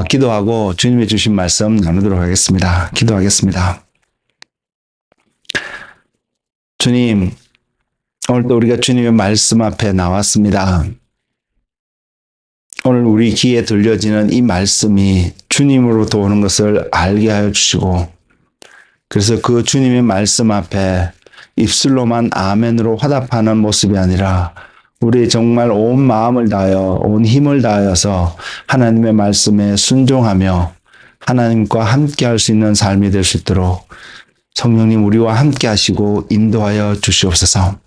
기도하고 주님이 주신 말씀 나누도록 하겠습니다. 기도하겠습니다. 주님, 오늘도 우리가 주님의 말씀 앞에 나왔습니다. 오늘 우리 귀에 들려지는 이 말씀이 주님으로부터 오는 것을 알게 하여 주시고, 그래서 그 주님의 말씀 앞에 입술로만 아멘으로 화답하는 모습이 아니라 우리 정말 온 마음을 다하여 온 힘을 다하여서 하나님의 말씀에 순종하며 하나님과 함께 할 수 있는 삶이 될 수 있도록 성령님 우리와 함께 하시고 인도하여 주시옵소서.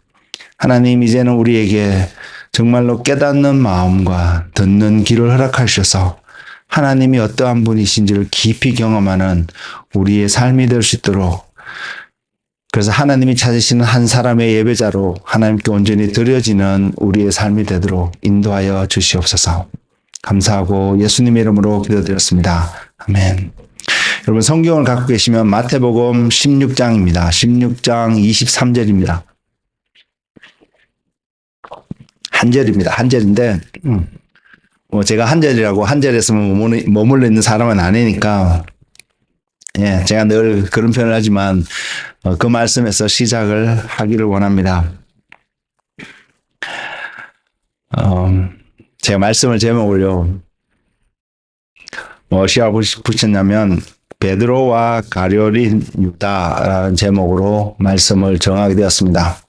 하나님, 이제는 우리에게 정말로 깨닫는 마음과 듣는 귀를 허락하셔서 하나님이 어떠한 분이신지를 깊이 경험하는 우리의 삶이 될 수 있도록, 그래서 하나님이 찾으시는 한 사람의 예배자로 하나님께 온전히 드려지는 우리의 삶이 되도록 인도하여 주시옵소서. 감사하고 예수님의 이름으로 기도드렸습니다. 아멘. 여러분, 성경을 갖고 계시면 마태복음 16장입니다. 16장 23절입니다. 한 절입니다. 한 절인데 제가 한 절이라고 한 절에서 머물러 있는 사람은 아니니까 제가 늘 그런 표현을 하지만 그 말씀에서 시작을 하기를 원합니다. 제가 말씀을 제목을요, 무엇이라고 붙였냐면 베드로와 가룟린 유다라는 제목으로 말씀을 정하게 되었습니다.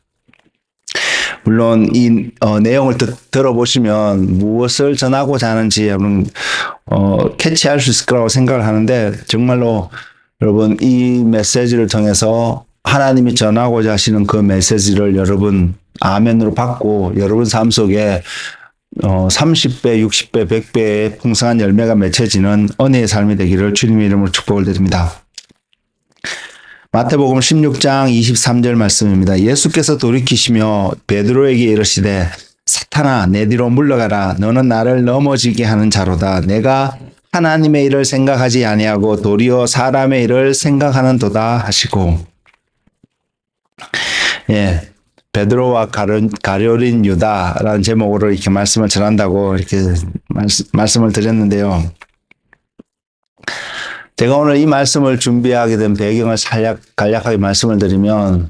물론 이 내용을 들어보시면 무엇을 전하고자 하는지 여러분 캐치할 수 있을 거라고 생각을 하는데, 정말로 여러분 이 메시지를 통해서 하나님이 전하고자 하시는 그 메시지를 여러분 아멘으로 받고 여러분 삶 속에 30배, 60배, 100배의 풍성한 열매가 맺혀지는 은혜의 삶이 되기를 주님의 이름으로 축복을 드립니다. 마태복음 16장 23절 말씀입니다. 예수께서 돌이키시며 베드로에게 이르시되 사탄아, 내 뒤로 물러가라. 너는 나를 넘어지게 하는 자로다. 내가 하나님의 일을 생각하지 아니하고 도리어 사람의 일을 생각하는도다 하시고, 베드로와 가룟린 유다라는 제목으로 이렇게 말씀을 전한다고 이렇게 말씀을 드렸는데요. 제가 오늘 이 말씀을 준비하게 된 배경을 간략하게 말씀을 드리면,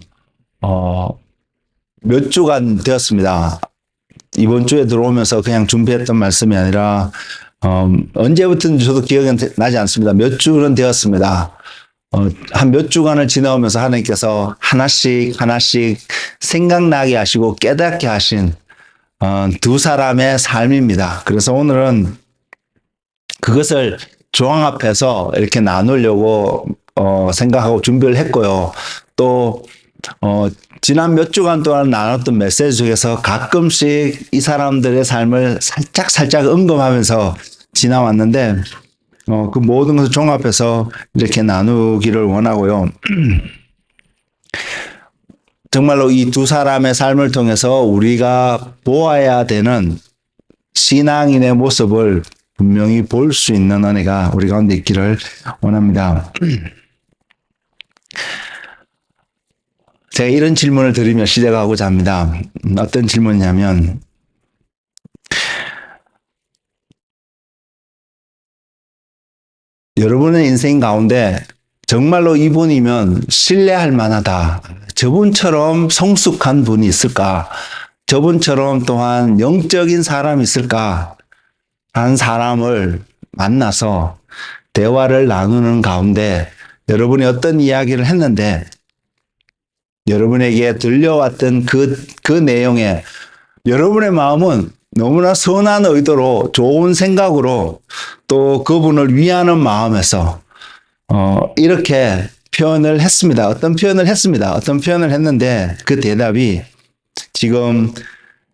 몇 주간 되었습니다. 이번 주에 들어오면서 그냥 준비했던 말씀이 아니라, 언제부터인지 저도 기억이 나지 않습니다. 몇 주는 되었습니다. 한 몇 주간을 지나오면서 하나님께서 하나씩 생각나게 하시고 깨닫게 하신, 두 사람의 삶입니다. 그래서 오늘은 그것을 종합해서 이렇게 나누려고 생각하고 준비를 했고요. 또 지난 몇 주간 동안 나눴던 메시지 중에서 가끔씩 이 사람들의 삶을 살짝 언급하면서 지나왔는데, 그 모든 것을 종합해서 이렇게 나누기를 원하고요. 정말로 이 두 사람의 삶을 통해서 우리가 보아야 되는 신앙인의 모습을 분명히 볼 수 있는 은혜가 우리 가운데 있기를 원합니다. 제가 이런 질문을 드리며 시작하고자 합니다. 어떤 질문이냐면, 여러분의 인생 가운데 정말로 이분이면 신뢰할 만하다, 저분처럼 성숙한 분이 있을까, 저분처럼 또한 영적인 사람이 있을까 하는 사람을 만나서 대화를 나누는 가운데 여러분이 어떤 이야기를 했는데, 여러분에게 들려왔던 그 내용에 여러분의 마음은 너무나 선한 의도로, 좋은 생각으로, 또 그분을 위하는 마음에서 이렇게 표현을 했습니다. 어떤 표현을 했는데 그 대답이 지금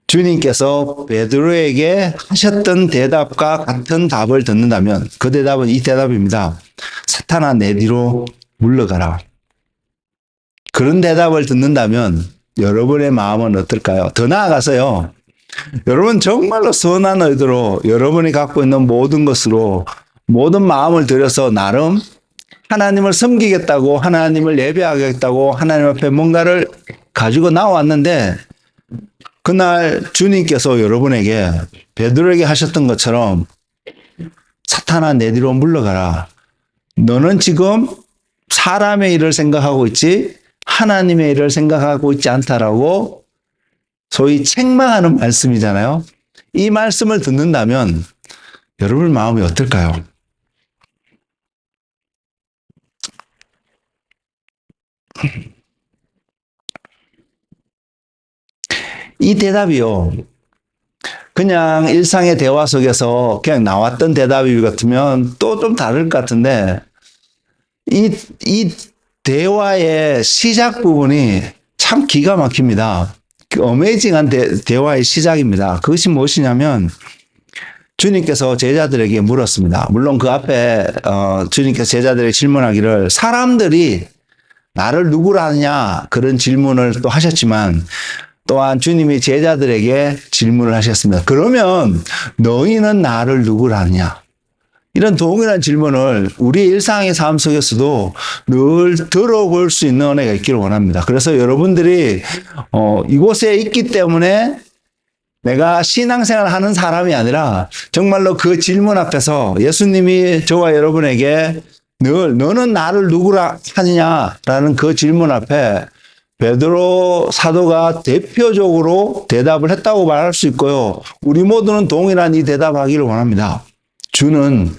주님께서 베드로에게 하셨던 대답과 같은 답을 듣는다면 그 대답은 이 대답입니다. 사탄아, 내 뒤로 물러가라. 그런 대답을 듣는다면 여러분의 마음은 어떨까요? 더 나아가서요, 여러분 정말로 선한 의도로 여러분이 갖고 있는 모든 것으로 모든 마음을 들여서 나름 하나님을 섬기겠다고, 하나님을 예배하겠다고 하나님 앞에 뭔가를 가지고 나왔는데, 그날 주님께서 여러분에게 베드로에게 하셨던 것처럼 사탄아 내 뒤로 물러가라. 너는 지금 사람의 일을 생각하고 있지 하나님의 일을 생각하고 있지 않다라고 소위 책망하는 말씀이잖아요. 이 말씀을 듣는다면 여러분 마음이 어떨까요? 이 대답이요. 그냥 일상의 대화 속에서 그냥 나왔던 대답이 같으면 또 좀 다를 것 같은데 이 대화의 시작 부분이 참 기가 막힙니다. 어메이징한 대화의 시작입니다. 그것이 무엇이냐면 주님께서 제자들에게 물었습니다. 물론 그 앞에 주님께서 제자들에게 질문하기를 사람들이 나를 누구라 하느냐 그런 질문을 또 하셨지만 또한 주님이 제자들에게 질문을 하셨습니다. 그러면 너희는 나를 누구라 하느냐? 이런 동일한 질문을 우리의 일상의 삶 속에서도 늘 들어볼 수 있는 은혜가 있기를 원합니다. 그래서 여러분들이 이곳에 있기 때문에 내가 신앙생활을 하는 사람이 아니라 정말로 그 질문 앞에서 예수님이 저와 여러분에게 늘 너는 나를 누구라 하느냐라는 그 질문 앞에 베드로 사도가 대표적으로 대답을 했다고 말할 수 있고요. 우리 모두는 동일한 이 대답하기를 원합니다. 주는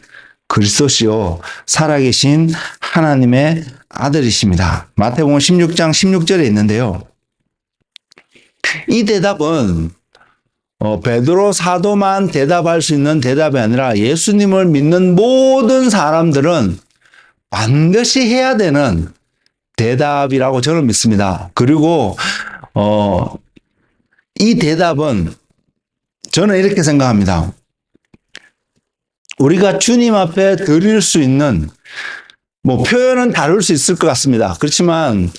그리스도시요 살아계신 하나님의 아들이십니다. 마태복음 16장 16절에 있는데요. 이 대답은 베드로 사도만 대답할 수 있는 대답이 아니라 예수님을 믿는 모든 사람들은 반드시 해야 되는 대답이라고 저는 믿습니다. 그리고 이 대답은 저는 이렇게 생각합니다. 우리가 주님 앞에 드릴 수 있는 표현은 다를 수 있을 것 같습니다. 그렇지만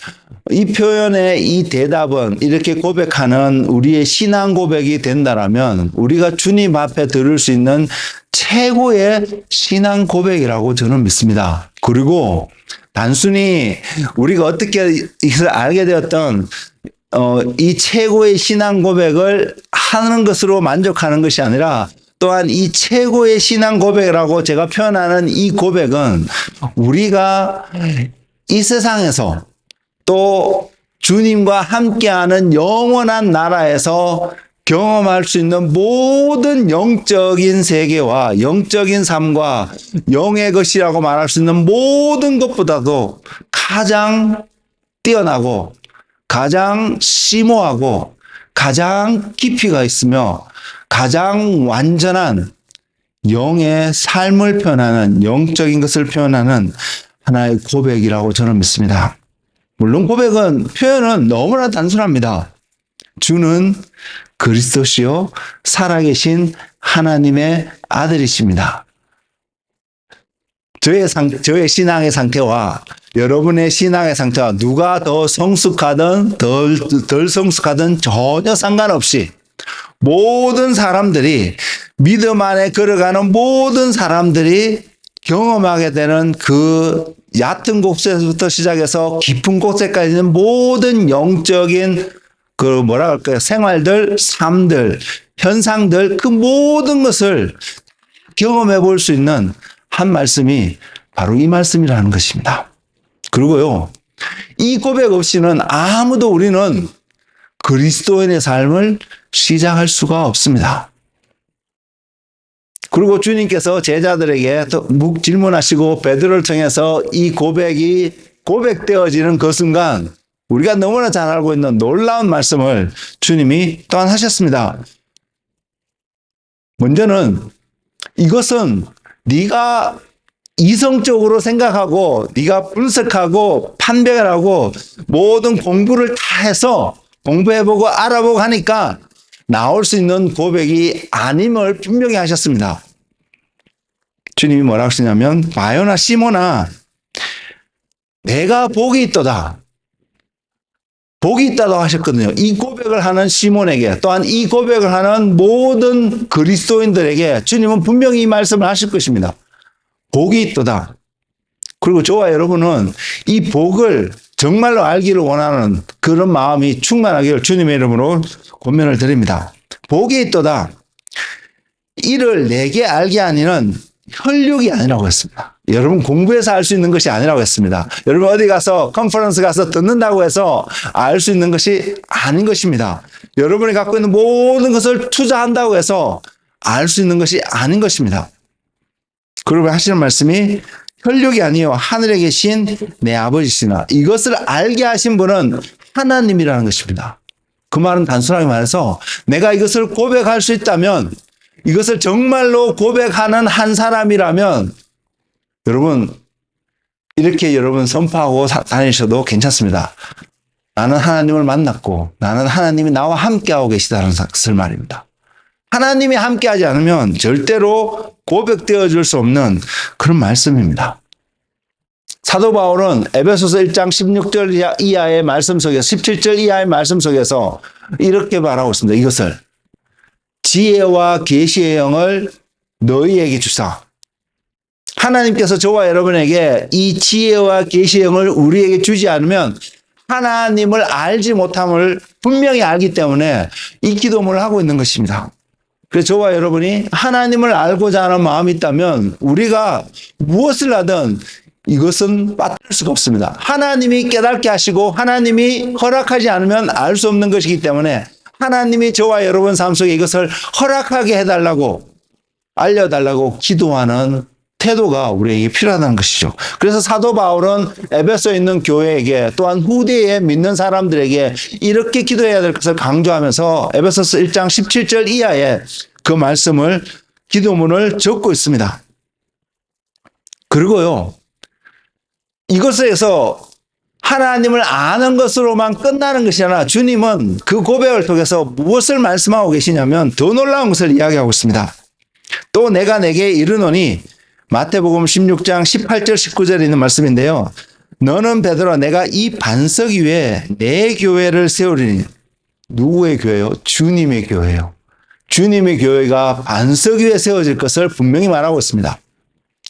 이 표현의 이 대답은 이렇게 고백하는 우리의 신앙 고백이 된다라면 우리가 주님 앞에 들을 수 있는 최고의 신앙 고백이라고 저는 믿습니다. 그리고 단순히 우리가 어떻게 이것을 알게 되었던 이 최고의 신앙 고백을 하는 것으로 만족하는 것이 아니라 또한 이 최고의 신앙 고백이라고 제가 표현하는 이 고백은 우리가 이 세상에서 또 주님과 함께하는 영원한 나라에서 경험할 수 있는 모든 영적인 세계와 영적인 삶과 영의 것이라고 말할 수 있는 모든 것보다도 가장 뛰어나고 가장 심오하고 가장 깊이가 있으며 가장 완전한 영의 삶을 표현하는 영적인 것을 표현하는 하나의 고백이라고 저는 믿습니다. 물론 표현은 너무나 단순합니다. 주는 그리스도시요 살아계신 하나님의 아들이십니다. 저의 신앙의 상태와 여러분의 신앙의 상태와 누가 더 성숙하든 덜 성숙하든 전혀 상관없이 모든 사람들이 믿음 안에 걸어가는 모든 사람들이 경험하게 되는 그 얕은 곳에서부터 시작해서 깊은 곳에까지 있는 모든 영적인 생활들, 삶들, 현상들 그 모든 것을 경험해 볼 수 있는 한 말씀이 바로 이 말씀이라는 것입니다. 그리고요, 이 고백 없이는 아무도 우리는 그리스도인의 삶을 시작할 수가 없습니다. 그리고 주님께서 제자들에게 또 질문하시고 베드로를 통해서 이 고백이 고백되어지는 그 순간 우리가 너무나 잘 알고 있는 놀라운 말씀을 주님이 또한 하셨습니다. 먼저는 이것은 네가 이성적으로 생각하고 네가 분석하고 판별을 하고 모든 공부를 다 해서 공부해보고 알아보고 하니까 나올 수 있는 고백이 아님을 분명히 하셨습니다. 주님이 뭐라고 하시냐면 바요나 시몬아 내가 복이 있도다. 복이 있다고 하셨거든요. 이 고백을 하는 시몬에게 또한 이 고백을 하는 모든 그리스도인들에게 주님은 분명히 이 말씀을 하실 것입니다. 복이 있도다. 그리고 저와 여러분은 이 복을 정말로 알기를 원하는 그런 마음이 충만하기를 주님의 이름으로 권면을 드립니다. 복이 있도다. 이를 내게 알게 하니는 혈육이 아니라고 했습니다. 여러분 공부해서 알 수 있는 것이 아니라고 했습니다. 여러분 어디 가서 컨퍼런스 가서 듣는다고 해서 알 수 있는 것이 아닌 것입니다. 여러분이 갖고 있는 모든 것을 투자한다고 해서 알 수 있는 것이 아닌 것입니다. 그러면 하시는 말씀이 혈육이 아니요 하늘에 계신 내 아버지시나 이것을 알게 하신 분은 하나님이라는 것입니다. 그 말은 단순하게 말해서 내가 이것을 고백할 수 있다면 이것을 정말로 고백하는 한 사람이라면 여러분 이렇게 여러분 선포하고 다니셔도 괜찮습니다. 나는 하나님을 만났고 나는 하나님이 나와 함께하고 계시다는 것을 말입니다. 하나님이 함께하지 않으면 절대로 고백되어 줄 수 없는 그런 말씀입니다. 사도 바울은 에베소서 1장 16절 이하의 말씀 속에서 17절 이하의 말씀 속에서 이렇게 말하고 있습니다. 이것을 지혜와 계시의 영을 너희에게 주사. 하나님께서 저와 여러분에게 이 지혜와 계시의 영을 우리에게 주지 않으면 하나님을 알지 못함을 분명히 알기 때문에 이 기도문을 하고 있는 것입니다. 그래서 저와 여러분이 하나님을 알고자 하는 마음이 있다면 우리가 무엇을 하든 이것은 빠뜨릴 수가 없습니다. 하나님이 깨닫게 하시고 하나님이 허락하지 않으면 알 수 없는 것이기 때문에 하나님이 저와 여러분 삶 속에 이것을 허락하게 해달라고 알려달라고 기도하는 태도가 우리에게 필요하다는 것이죠. 그래서 사도 바울은 에베소에 있는 교회에게 또한 후대에 믿는 사람들에게 이렇게 기도해야 될 것을 강조하면서 에베소서 1장 17절 이하에 그 말씀을 기도문을 적고 있습니다. 그리고요. 이것에서 하나님을 아는 것으로만 끝나는 것이 아니라 주님은 그 고백을 통해서 무엇을 말씀하고 계시냐면 더 놀라운 것을 이야기하고 있습니다. 또 내가 내게 이르노니 마태복음 16장 18절 19절에 있는 말씀인데요. 너는 베드로야 내가 이 반석 위에 내 교회를 세우리니 누구의 교회요? 주님의 교회요. 주님의 교회가 반석 위에 세워질 것을 분명히 말하고 있습니다.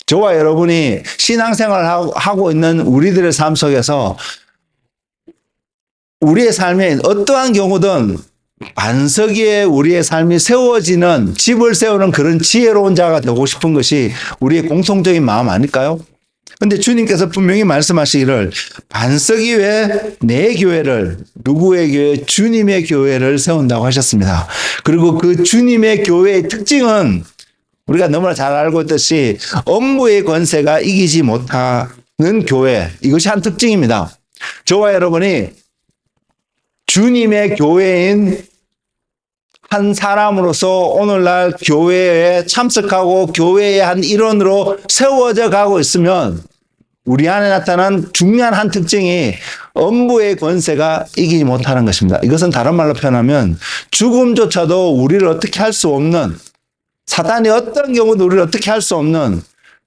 저와 여러분이 신앙생활을 하고 있는 우리들의 삶 속에서 우리의 삶에 어떠한 경우든 반석 위에 우리의 삶이 세워지는 집을 세우는 그런 지혜로운 자가 되고 싶은 것이 우리의 공통적인 마음 아닐까요? 그런데 주님께서 분명히 말씀하시기를 반석 위에 내 교회를 누구의 교회? 주님의 교회를 세운다고 하셨습니다. 그리고 그 주님의 교회의 특징은 우리가 너무나 잘 알고 있듯이 업무의 권세가 이기지 못하는 교회. 이것이 한 특징입니다. 저와 여러분이 주님의 교회인 한 사람으로서 오늘날 교회에 참석하고 교회의 한 일원으로 세워져 가고 있으면 우리 안에 나타난 중요한 한 특징이 업무의 권세가 이기지 못하는 것입니다. 이것은 다른 말로 표현하면 죽음조차도 우리를 어떻게 할 수 없는 사단이 어떤 경우도 우리를 어떻게 할 수 없는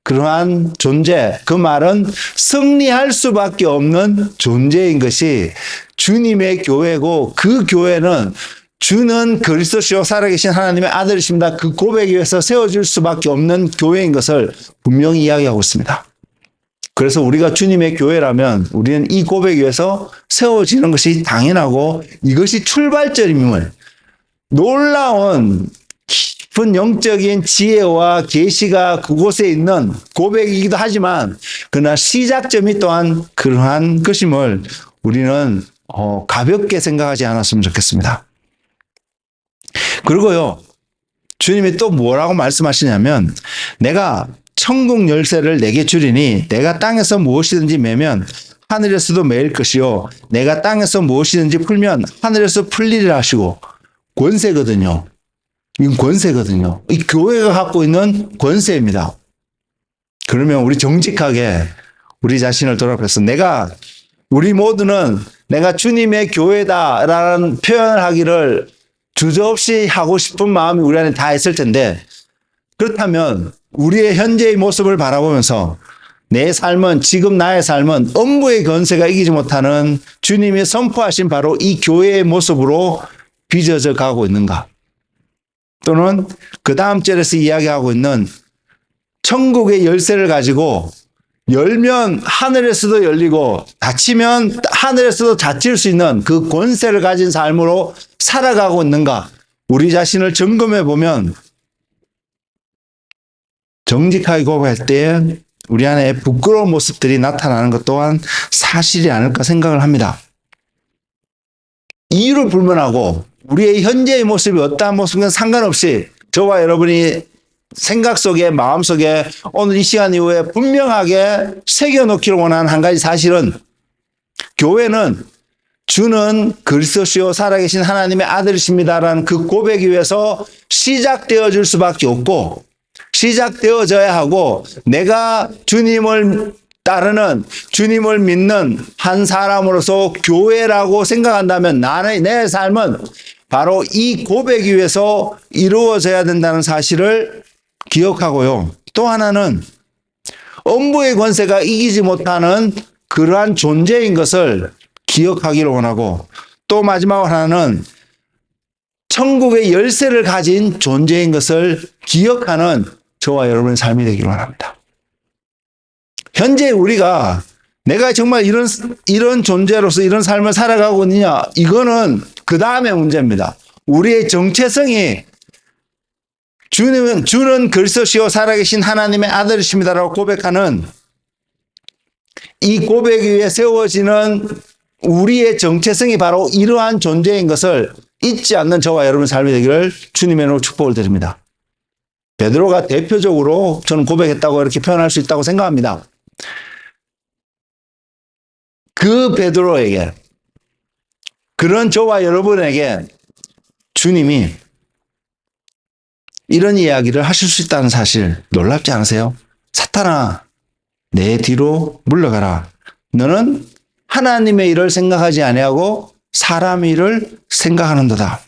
그러한 존재, 그 말은 승리할 수밖에 없는 존재인 것이 주님의 교회고 그 교회는 주는 그리스도시요 살아계신 하나님의 아들이십니다. 그 고백에 의해서 세워질 수밖에 없는 교회인 것을 분명히 이야기하고 있습니다. 그래서 우리가 주님의 교회라면 우리는 이 고백에 의해서 세워지는 것이 당연하고 이것이 출발점임을 놀라운 깊은 영적인 지혜와 계시가 그곳에 있는 고백이기도 하지만 그러나 시작점이 또한 그러한 것임을 우리는 가볍게 생각하지 않았으면 좋겠습니다. 그리고요, 주님이 또 뭐라고 말씀하시냐면 내가 천국 열쇠를 내게 주리니 내가 땅에서 무엇이든지 매면 하늘에서도 매일 것이요 내가 땅에서 무엇이든지 풀면 하늘에서 풀리리라 하시고 권세거든요. 이건 권세거든요. 이 교회가 갖고 있는 권세입니다. 그러면 우리 정직하게 우리 자신을 돌아봐서 우리 모두는 내가 주님의 교회다라는 표현을 하기를 주저없이 하고 싶은 마음이 우리 안에 다 있을 텐데 그렇다면 우리의 현재의 모습을 바라보면서 내 삶은 지금 나의 삶은 업무의 권세가 이기지 못하는 주님이 선포하신 바로 이 교회의 모습으로 빚어져 가고 있는가? 또는 그 다음 절에서 이야기하고 있는 천국의 열쇠를 가지고 열면 하늘에서도 열리고 닫히면 하늘에서도 닫힐 수 있는 그 권세를 가진 삶으로 살아가고 있는가? 우리 자신을 점검해 보면 정직하게 고백할 때 우리 안에 부끄러운 모습들이 나타나는 것 또한 사실이 아닐까 생각을 합니다. 이유를 불문하고 우리의 현재의 모습이 어떠한 모습과 상관없이 저와 여러분이 생각 속에 마음 속에 오늘 이 시간 이후에 분명하게 새겨놓기를 원하는 한 가지 사실은 교회는 주는 그리스도시요 살아계신 하나님의 아들이십니다라는 그 고백이 위해서 시작되어 줄 수밖에 없고 시작되어져야 하고 내가 주님을 따르는 주님을 믿는 한 사람으로서 교회라고 생각한다면 내 삶은 바로 이 고백이 위해서 이루어져야 된다는 사실을 기억하고요. 또 하나는 엄부의 권세가 이기지 못하는 그러한 존재인 것을 기억하기를 원하고 또 마지막 하나는 천국의 열쇠를 가진 존재인 것을 기억하는 저와 여러분의 삶이 되기를 원합니다. 현재 우리가 내가 정말 이런 존재로서 이런 삶을 살아가고 있느냐 이거는 그 다음의 문제입니다. 우리의 정체성이 주는 그리스도시요 살아계신 하나님의 아들이십니다라고 고백하는 이 고백 위에 세워지는 우리의 정체성이 바로 이러한 존재인 것을 잊지 않는 저와 여러분의 삶이 되기를 주님의 이름으로 축복을 드립니다. 베드로가 대표적으로 저는 고백했다고 이렇게 표현할 수 있다고 생각합니다. 그 베드로에게 그런 저와 여러분에게 주님이 이런 이야기를 하실 수 있다는 사실 놀랍지 않으세요? 사탄아, 내 뒤로 물러가라. 너는 하나님의 일을 생각하지 아니하고 사람의 일을 생각하는도다.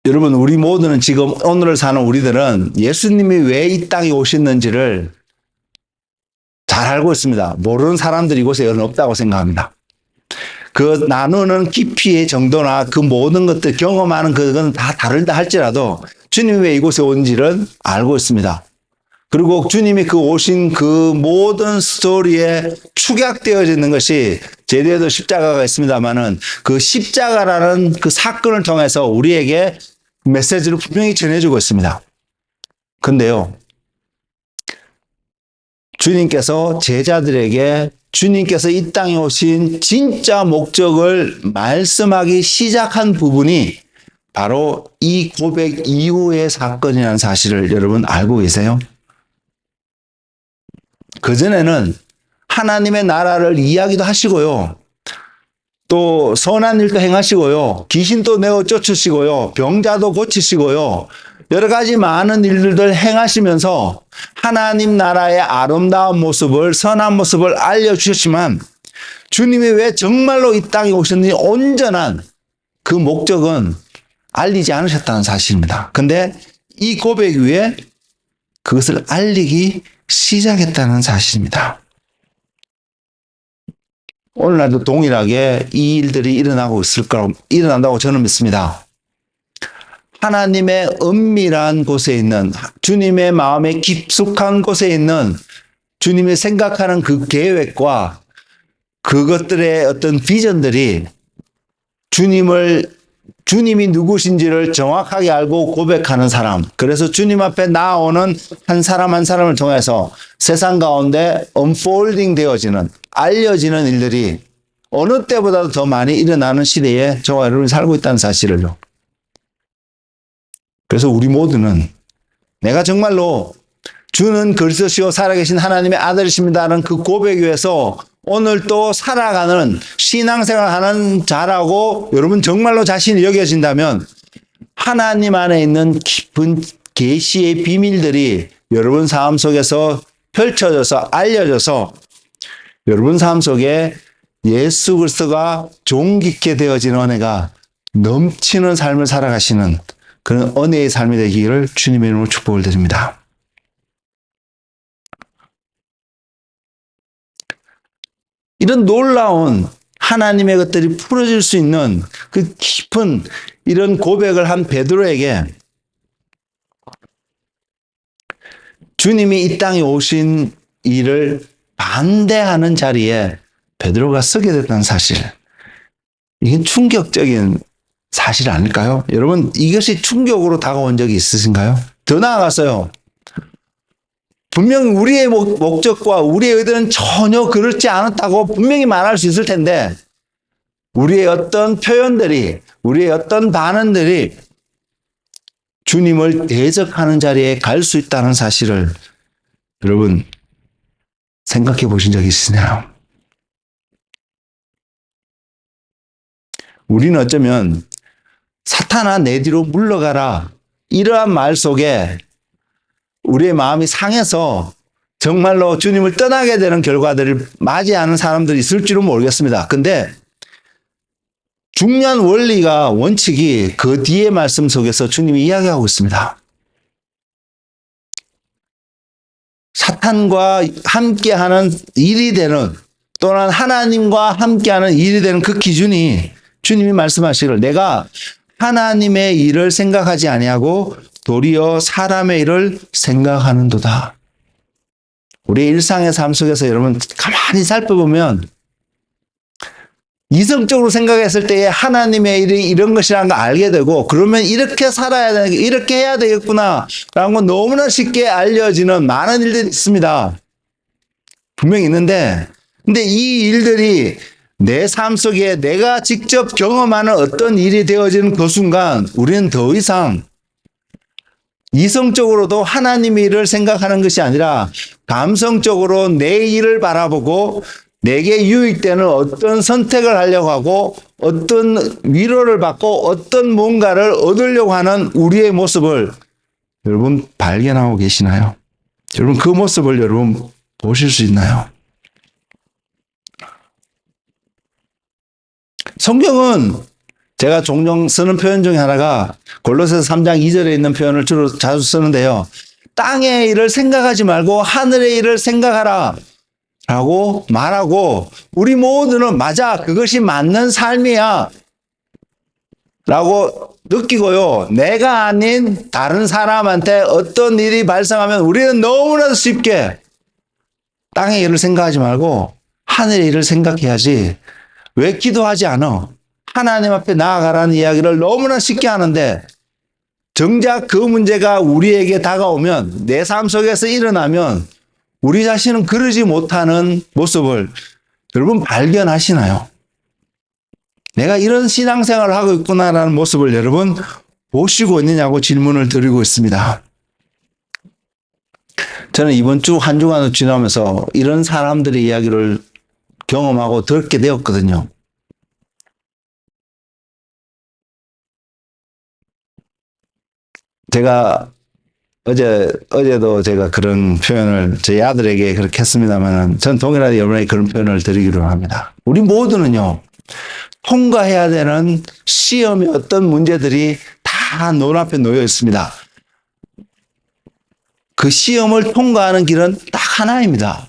여러분, 우리 모두는 지금 오늘을 사는 우리들은 예수님이 왜 이 땅에 오셨는지를 잘 알고 있습니다. 모르는 사람들이 이곳에 없다고 생각합니다. 그 나누는 깊이의 정도나 그 모든 것들 경험하는 그건 다 다르다 할지라도 주님이 왜 이곳에 온지를 알고 있습니다. 그리고 주님이 그 오신 그 모든 스토리에 축약되어져 있는 것이 제대로 십자가가 있습니다만은 그 십자가라는 그 사건을 통해서 우리에게 메시지를 분명히 전해주고 있습니다. 근데요, 주님께서 제자들에게 주님께서 이 땅에 오신 진짜 목적을 말씀하기 시작한 부분이 바로 이 고백 이후의 사건이라는 사실을 여러분 알고 계세요? 그전에는 하나님의 나라를 이야기도 하시고요. 또 선한 일도 행하시고요. 귀신도 내어 쫓으시고요. 병자도 고치시고요. 여러 가지 많은 일들을 행하시면서 하나님 나라의 아름다운 모습을 선한 모습을 알려주셨지만 주님이 왜 정말로 이 땅에 오셨는지 온전한 그 목적은 알리지 않으셨다는 사실입니다. 근데 이 고백 위에 그것을 알리기 시작했다는 사실입니다. 오늘날도 동일하게 이 일들이 일어난다고 저는 믿습니다. 하나님의 은밀한 곳에 있는 주님의 마음의 깊숙한 곳에 있는 주님이 생각하는 그 계획과 그것들의 어떤 비전들이 주님이 누구신지를 정확하게 알고 고백하는 사람, 그래서 주님 앞에 나오는 한 사람 한 사람을 통해서 세상 가운데 unfolding 되어지는, 알려지는 일들이 어느 때보다도 더 많이 일어나는 시대에 저와 여러분이 살고 있다는 사실을요. 그래서 우리 모두는 내가 정말로 주는 그리스도시요 살아계신 하나님의 아들이십니다라는 그 고백 위에서 오늘 또 살아가는 신앙생활하는 자라고 여러분 정말로 자신이 여겨진다면 하나님 안에 있는 깊은 계시의 비밀들이 여러분 삶 속에서 펼쳐져서 알려져서 여러분 삶 속에 예수 그리스도가 종깃게 되어지는 은혜가 넘치는 삶을 살아가시는 그런 은혜의 삶이 되기를 주님의 이름으로 축복을 드립니다. 이런 놀라운 하나님의 것들이 풀어질 수 있는 그 깊은 이런 고백을 한 베드로에게 주님이 이 땅에 오신 일을 반대하는 자리에 베드로가 서게 됐다는 사실. 이게 충격적인 사실 아닐까요? 여러분, 이것이 충격으로 다가온 적이 있으신가요? 더 나아가서요. 분명 우리의 목적과 우리의 의도는 전혀 그렇지 않았다고 분명히 말할 수 있을 텐데, 우리의 어떤 표현들이, 우리의 어떤 반응들이 주님을 대적하는 자리에 갈 수 있다는 사실을 여러분 생각해 보신 적이 있으시나요? 우리는 어쩌면 사탄아 내 뒤로 물러가라 이러한 말 속에 우리의 마음이 상해서 정말로 주님을 떠나게 되는 결과들을 맞이하는 사람들이 있을 줄은 모르겠습니다. 근데 중요한 원리가 원칙이 그 뒤의 말씀 속에서 주님이 이야기하고 있습니다. 사탄과 함께하는 일이 되는 또는 하나님과 함께하는 일이 되는 그 기준이 주님이 말씀하시기를 내가 하나님의 일을 생각하지 아니하고 도리어 사람의 일을 생각하는도다. 우리 일상의 삶 속에서 여러분 가만히 살펴보면 이성적으로 생각했을 때에 하나님의 일이 이런 것이라는 걸 알게 되고 그러면 이렇게 살아야 되는 이렇게 해야 되겠구나 라는 건 너무나 쉽게 알려지는 많은 일들이 있습니다. 분명히 있는데 근데 이 일들이 내 삶 속에 내가 직접 경험하는 어떤 일이 되어지는 그 순간 우리는 더 이상 이성적으로도 하나님의 일을 생각하는 것이 아니라 감성적으로 내 일을 바라보고 내게 유익되는 어떤 선택을 하려고 하고 어떤 위로를 받고 어떤 뭔가를 얻으려고 하는 우리의 모습을 여러분 발견하고 계시나요? 여러분 그 모습을 여러분 보실 수 있나요? 성경은 제가 종종 쓰는 표현 중에 하나가 골로새서 3장 2절에 있는 표현을 주로 자주 쓰는데요. 땅의 일을 생각하지 말고 하늘의 일을 생각하라 라고 말하고 우리 모두는 맞아 그것이 맞는 삶이야 라고 느끼고요. 내가 아닌 다른 사람한테 어떤 일이 발생하면 우리는 너무나 쉽게 땅의 일을 생각하지 말고 하늘의 일을 생각해야지 왜 기도하지 않아? 하나님 앞에 나아가라는 이야기를 너무나 쉽게 하는데 정작 그 문제가 우리에게 다가오면 내 삶 속에서 일어나면 우리 자신은 그러지 못하는 모습을 여러분 발견하시나요? 내가 이런 신앙생활을 하고 있구나라는 모습을 여러분 보시고 있느냐고 질문을 드리고 있습니다. 저는 이번 주 한 주간을 지나면서 이런 사람들의 이야기를 경험하고 듣게 되었거든요. 제가 어제도 제가 그런 표현을 저희 아들에게 그렇게 했습니다만 전 동일하게 여러분에게 그런 표현을 드리기로 합니다. 우리 모두는요. 통과해야 되는 시험의 어떤 문제들이 다 눈앞에 놓여 있습니다. 그 시험을 통과하는 길은 딱 하나입니다.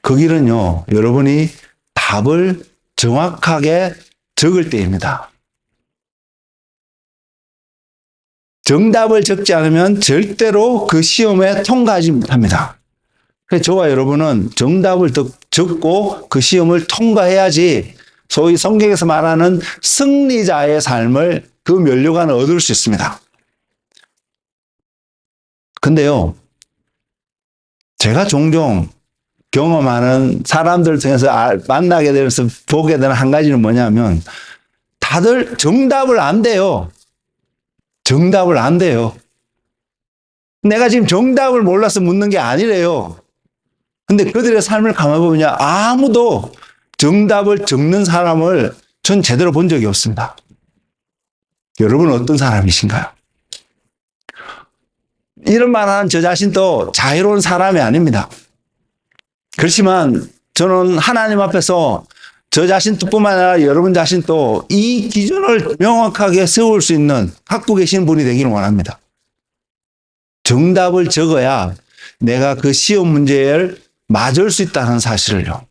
그 길은요. 여러분이 답을 정확하게 적을 때입니다. 정답을 적지 않으면 절대로 그 시험에 통과하지 못합니다. 그래서 저와 여러분은 정답을 적고 그 시험을 통과해야지 소위 성경에서 말하는 승리자의 삶을 그 면류관을 얻을 수 있습니다. 근데요, 제가 종종 경험하는 사람들 중에서 만나게 되면서 보게 되는 한 가지는 뭐냐면 다들 정답을 안 돼요. 정답을 안 돼요. 내가 지금 정답을 몰라서 묻는 게 아니래요. 근데 그들의 삶을 가만히 보면 아무도 정답을 적는 사람을 전 제대로 본 적이 없습니다. 여러분은 어떤 사람이신가요? 이런 말하는 저 자신도 자유로운 사람이 아닙니다. 그렇지만 저는 하나님 앞에서 저 자신뿐만 아니라 여러분 자신도 이 기준을 명확하게 세울 수 있는 갖고 계신 분이 되기를 원합니다. 정답을 적어야 내가 그 시험 문제를 맞을 수 있다는 사실을요.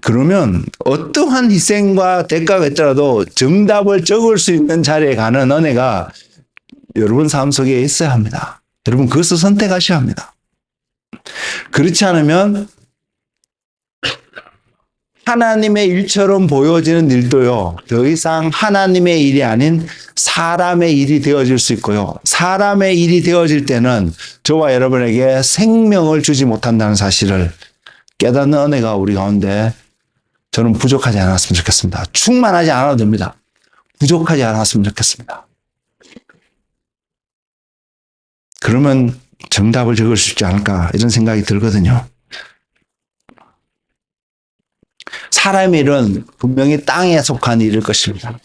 그러면 어떠한 희생과 대가가 있더라도 정답을 적을 수 있는 자리에 가는 은혜가 여러분 삶 속에 있어야 합니다. 여러분 그것을 선택하셔야 합니다. 그렇지 않으면 하나님의 일처럼 보여지는 일도요, 더 이상 하나님의 일이 아닌 사람의 일이 되어질 수 있고요. 사람의 일이 되어질 때는 저와 여러분에게 생명을 주지 못한다는 사실을 깨닫는 은혜가 우리 가운데 저는 부족하지 않았으면 좋겠습니다. 충만하지 않아도 됩니다. 부족하지 않았으면 좋겠습니다. 그러면 정답을 적을 수 있지 않을까 이런 생각이 들거든요. 사람의 일은 분명히 땅에 속한 일일 것입니다.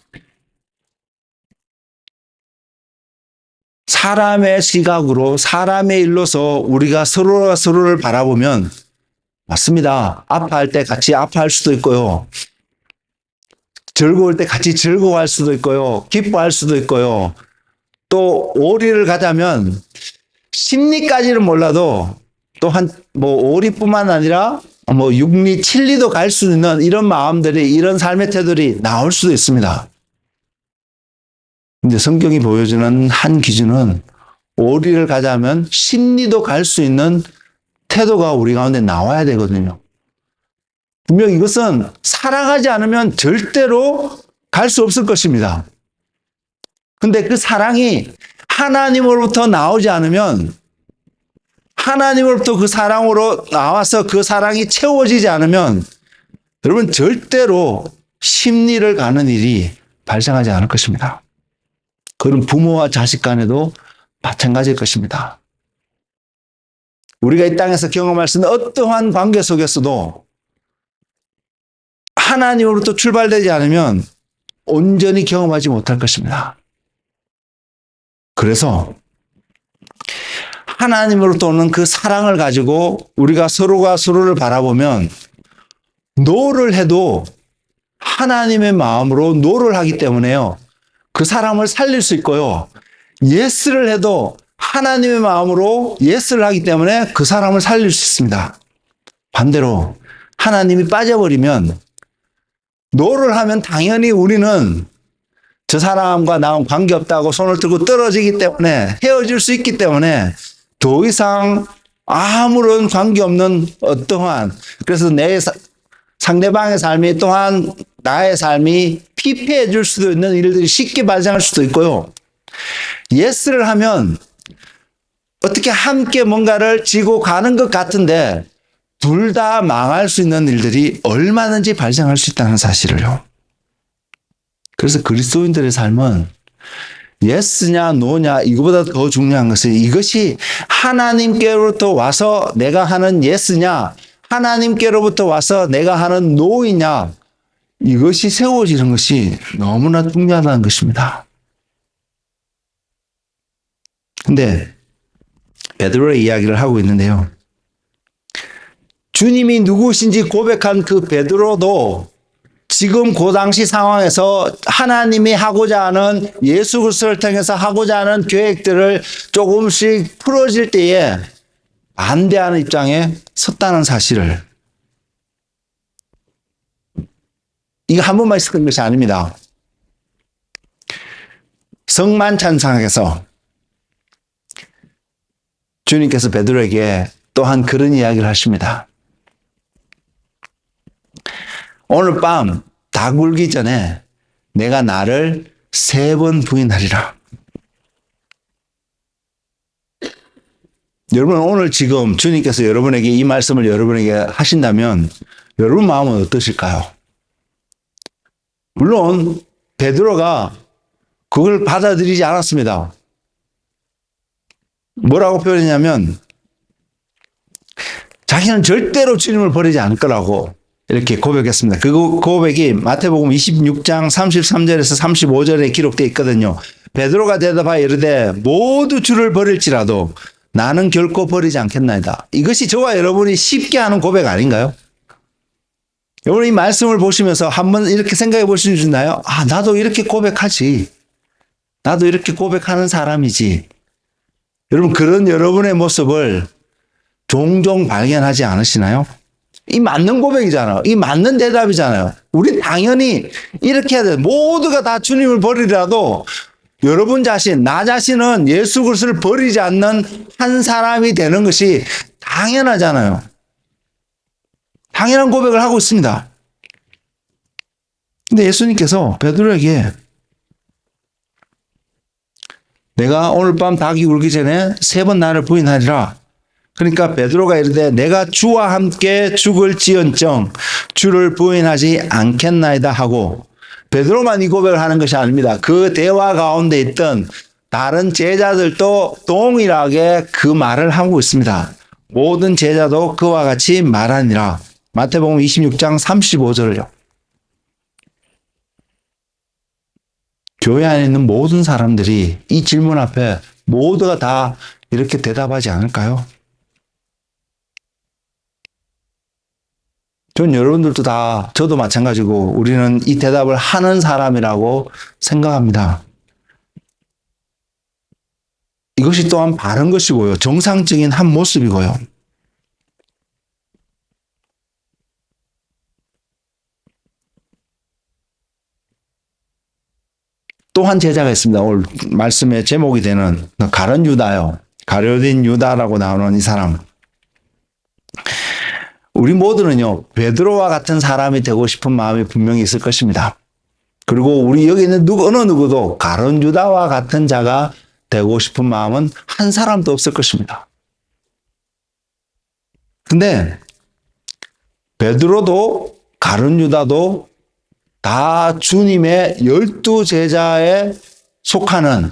사람의 시각으로 사람의 일로서 우리가 서로가 서로를 바라보면 맞습니다. 아파할 때 같이 아파할 수도 있고요. 즐거울 때 같이 즐거워할 수도 있고요. 기뻐할 수도 있고요. 또 오리를 가자면 심리까지는 몰라도 또한 오리뿐만 아니라 육리, 칠리도 갈 수 있는 이런 마음들이, 이런 삶의 태도들이 나올 수도 있습니다. 근데 성경이 보여주는 한 기준은 오리를 가자면 심리도 갈 수 있는 태도가 우리 가운데 나와야 되거든요. 분명 이것은 사랑하지 않으면 절대로 갈 수 없을 것입니다. 근데 그 사랑이 하나님으로부터 나오지 않으면, 하나님으로부터 그 사랑으로 나와서 그 사랑이 채워지지 않으면 여러분 절대로 심리를 가는 일이 발생하지 않을 것입니다. 그런 부모와 자식 간에도 마찬가지일 것입니다. 우리가 이 땅에서 경험할 수 있는 어떠한 관계 속에서도 하나님으로부터 출발되지 않으면 온전히 경험하지 못할 것입니다. 그래서 하나님으로부터 오는 그 사랑을 가지고 우리가 서로가 서로를 바라보면 노를 해도 하나님의 마음으로 노를 하기 때문에요. 그 사람을 살릴 수 있고요. 예스를 해도 하나님의 마음으로 예스를 하기 때문에 그 사람을 살릴 수 있습니다. 반대로 하나님이 빠져버리면 노를 하면 당연히 우리는 저 사람과 나랑 관계없다고 손을 들고 떨어지기 때문에, 헤어질 수 있기 때문에 더 이상 아무런 관계없는 어떠한, 그래서 상대방의 삶이 또한 나의 삶이 피폐해 줄 수도 있는 일들이 쉽게 발생할 수도 있고요. 예스를 하면 어떻게 함께 뭔가를 지고 가는 것 같은데 둘 다 망할 수 있는 일들이 얼마든지 발생할 수 있다는 사실을요. 그래서 그리스도인들의 삶은 예스냐 노냐 이거보다 더 중요한 것은 이것이 하나님께로부터 와서 내가 하는 예스냐, 하나님께로부터 와서 내가 하는 노이냐, 이것이 세워지는 것이 너무나 중요하다는 것입니다. 근데 베드로의 이야기를 하고 있는데요. 주님이 누구신지 고백한 그 베드로도 지금 그 당시 상황에서 하나님이 하고자 하는, 예수 그리스도를 통해서 하고자 하는 계획들을 조금씩 풀어질 때에 반대하는 입장에 섰다는 사실을, 이거 한 번만 있었던 것이 아닙니다. 성만찬상에서 주님께서 베드로에게 또한 그런 이야기를 하십니다. 오늘 밤 다 굴기 전에 내가 나를 3번 부인하리라. 여러분, 오늘 지금 주님께서 여러분에게 이 말씀을 여러분에게 하신다면 여러분 마음은 어떠실까요? 물론 베드로가 그걸 받아들이지 않았습니다. 뭐라고 표현했냐면 자기는 절대로 주님을 버리지 않을 거라고 이렇게 고백했습니다. 그 고백이 마태복음 26장 33절에서 35절에 기록되어 있거든요. 베드로가 대답하여 이르되 모두 주를 버릴지라도 나는 결코 버리지 않겠나이다. 이것이 저와 여러분이 쉽게 하는 고백 아닌가요? 여러분 이 말씀을 보시면서 한번 이렇게 생각해 보실 수 있나요? 아, 나도 이렇게 고백하지. 나도 이렇게 고백하는 사람이지. 여러분 그런 여러분의 모습을 종종 발견하지 않으시나요? 이 맞는 고백이잖아요. 이 맞는 대답이잖아요. 우리 당연히 이렇게 해야 돼요. 모두가 다 주님을 버리더라도 여러분 자신, 나 자신은 예수 그리스도를 버리지 않는 한 사람이 되는 것이 당연하잖아요. 당연한 고백을 하고 있습니다. 근데 예수님께서 베드로에게 내가 오늘 밤 닭이 울기 전에 3번 나를 부인하리라. 그러니까 베드로가 이르되 내가 주와 함께 죽을지언정 주를 부인하지 않겠나이다 하고, 베드로만 이 고백을 하는 것이 아닙니다. 그 대화 가운데 있던 다른 제자들도 동일하게 그 말을 하고 있습니다. 모든 제자도 그와 같이 말하니라. 마태복음 26장 35절을요. 교회 안에 있는 모든 사람들이 이 질문 앞에 모두가 다 이렇게 대답하지 않을까요? 전 여러분들도 다, 저도 마찬가지고 우리는 이 대답을 하는 사람이라고 생각합니다. 이것이 또한 바른 것이고요. 정상적인 한 모습이고요. 또 한 제자가 있습니다. 오늘 말씀의 제목이 되는 가룟 유다요. 가룟 유다라고 나오는 이 사람. 우리 모두는요, 베드로와 같은 사람이 되고 싶은 마음이 분명히 있을 것입니다. 그리고 우리 여기 있는 어느 누구도 가룟 유다와 같은 자가 되고 싶은 마음은 한 사람도 없을 것입니다. 근데 베드로도 가룟 유다도 다 주님의 12제자에 속하는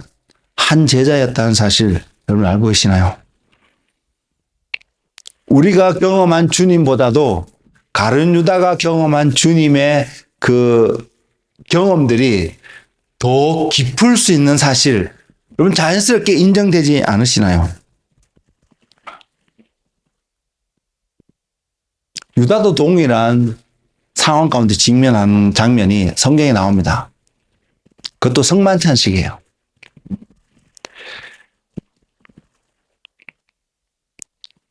한 제자였다는 사실 여러분 알고 계시나요? 우리가 경험한 주님보다도 가룟 유다가 경험한 주님의 그 경험들이 더 깊을 수 있는 사실, 여러분 자연스럽게 인정되지 않으시나요? 유다도 동일한 상황 가운데 직면하는 장면이 성경에 나옵니다. 그것도 성만찬식이에요.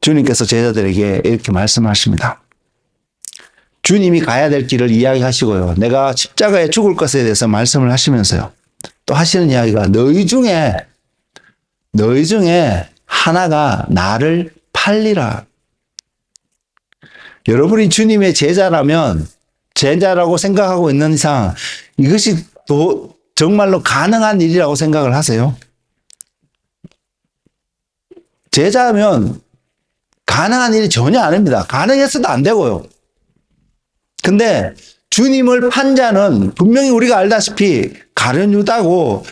주님께서 제자들에게 이렇게 말씀하십니다. 주님이 가야 될 길을 이야기하시고요. 내가 십자가에 죽을 것에 대해서 말씀을 하시면서요. 또 하시는 이야기가 너희 중에 하나가 나를 팔리라. 여러분이 주님의 제자라고 생각하고 있는 이상 이것이 정말로 가능한 일이라고 생각을 하세요? 제자면 가능한 일이 전혀 아닙니다. 가능했어도 안 되고요. 근데 주님을 판 자는 분명히 우리가 알다시피 가룟 유다고,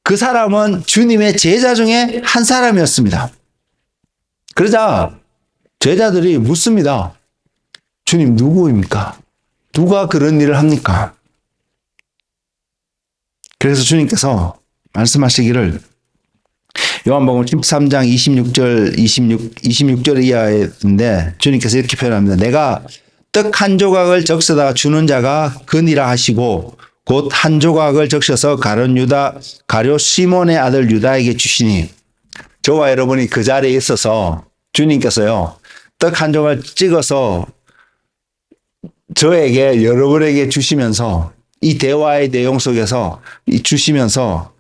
그 사람은 주님의 제자 중에 한 사람이었습니다. 그러자 제자들이 묻습니다. 주님 누구입니까? 누가 그런 일을 합니까? 그래서 주님께서 말씀하시기를, 요한복음 13장 26절 이하인데 주님께서 이렇게 표현합니다. 내가 떡 한 조각을 적셔다 주는 자가 그니라 하시고 곧 한 조각을 적셔서 가룟 시몬의 아들 유다에게 주시니, 저와 여러분이 그 자리에 있어서 주님께서요, 떡 한 조각을 찍어서 저에게, 여러분에게 주시면서, 이 대화의 내용 속에서 주시면서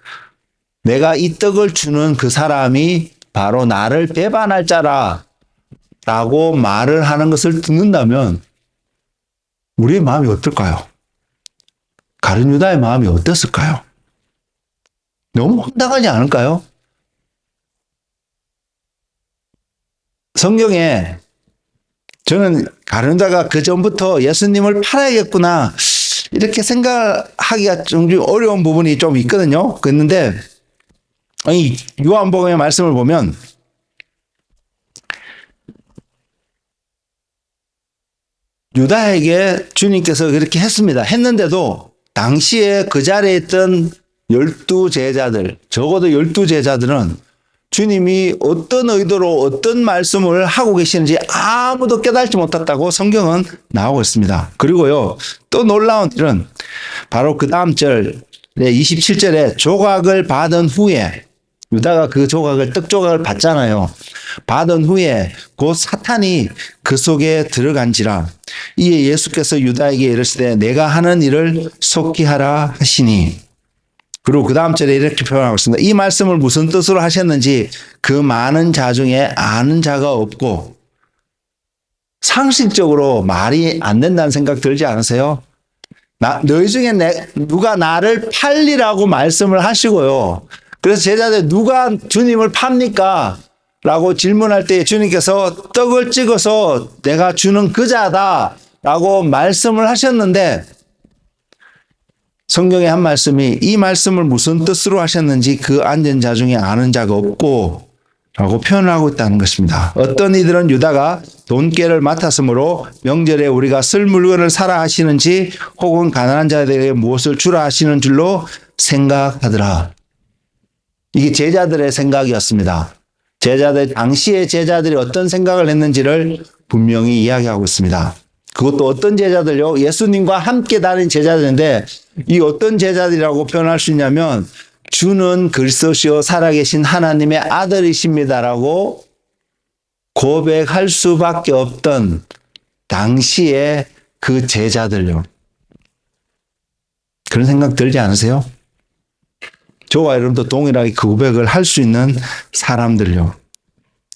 내가 이 떡을 주는 그 사람이 바로 나를 배반할 자라 라고 말을 하는 것을 듣는다면 우리의 마음이 어떨까요? 가룟 유다의 마음이 어땠을까요? 너무 황당하지 않을까요? 성경에 저는 가룟 유다가 그 전부터 예수님을 팔아야겠구나 이렇게 생각하기가 좀 어려운 부분이 좀 있거든요. 그런데 이 요한복음의 말씀을 보면 유다에게 주님께서 그렇게 했는데도 당시에 그 자리에 있던 12제자들, 적어도 12제자들은 주님이 어떤 의도로 어떤 말씀을 하고 계시는지 아무도 깨달지 못했다고 성경은 나오고 있습니다. 그리고요, 또 놀라운 일은 바로 그 다음 절에 27절에 조각을 받은 후에, 유다가 그 떡 조각을 받잖아요. 받은 후에 곧 사탄이 그 속에 들어간지라. 이에 예수께서 유다에게 이르시되 내가 하는 일을 속히 하라 하시니. 그리고 그 다음 절에 이렇게 표현하고 있습니다. 이 말씀을 무슨 뜻으로 하셨는지 그 많은 자 중에 아는 자가 없고, 상식적으로 말이 안 된다는 생각 들지 않으세요? 너희 중에 누가 나를 팔리라고 말씀을 하시고요. 그래서 제자들 누가 주님을 팝니까? 라고 질문할 때 주님께서 떡을 찍어서 내가 주는 그자다 라고 말씀을 하셨는데, 성경의 한 말씀이 이 말씀을 무슨 뜻으로 하셨는지 그 앉은 자 중에 아는 자가 없고 라고 표현을 하고 있다는 것입니다. 어떤 이들은 유다가 돈깨를 맡았으므로 명절에 우리가 쓸 물건을 사라 하시는지 혹은 가난한 자들에게 무엇을 주라 하시는 줄로 생각하더라. 이게 제자들의 생각이었습니다. 당시의 제자들이 어떤 생각을 했는지를 분명히 이야기하고 있습니다. 그것도 어떤 제자들요? 예수님과 함께 다닌 제자들인데, 이 어떤 제자들이라고 표현할 수 있냐면 주는 그리스도시요 살아계신 하나님의 아들이십니다라고 고백할 수밖에 없던 당시의 그 제자들요. 그런 생각 들지 않으세요? 저와 여러분도 동일하게 그 고백을 할 수 있는 사람들요.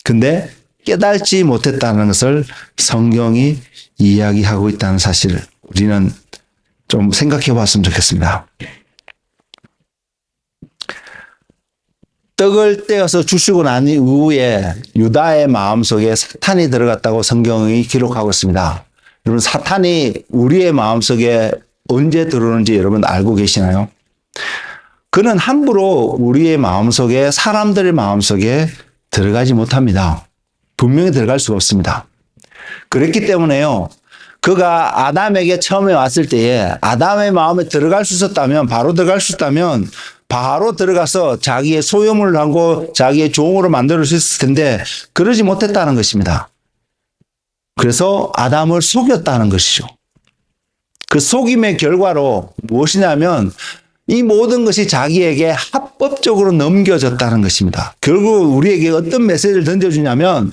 근데 깨닫지 못했다는 것을 성경이 이야기하고 있다는 사실을 우리는 좀 생각해 봤으면 좋겠습니다. 떡을 떼어서 주시고 난 이후에 유다의 마음속에 사탄이 들어갔다고 성경이 기록하고 있습니다. 여러분, 사탄이 우리의 마음속에 언제 들어오는지 여러분 알고 계시나요? 그는 함부로 우리의 마음속에, 사람들의 마음속에 들어가지 못합니다. 분명히 들어갈 수가 없습니다. 그랬기 때문에요, 그가 아담에게 처음에 왔을 때에 아담의 마음에 들어갈 수 있었다면, 바로 들어갈 수 있다면 바로 들어가서 자기의 소유물을 하고 자기의 종으로 만들 수 있을 텐데 그러지 못했다는 것입니다. 그래서 아담을 속였다는 것이죠. 그 속임의 결과로 무엇이냐면 이 모든 것이 자기에게 합법적으로 넘겨졌다는 것입니다. 결국 우리에게 어떤 메시지를 던져주냐면,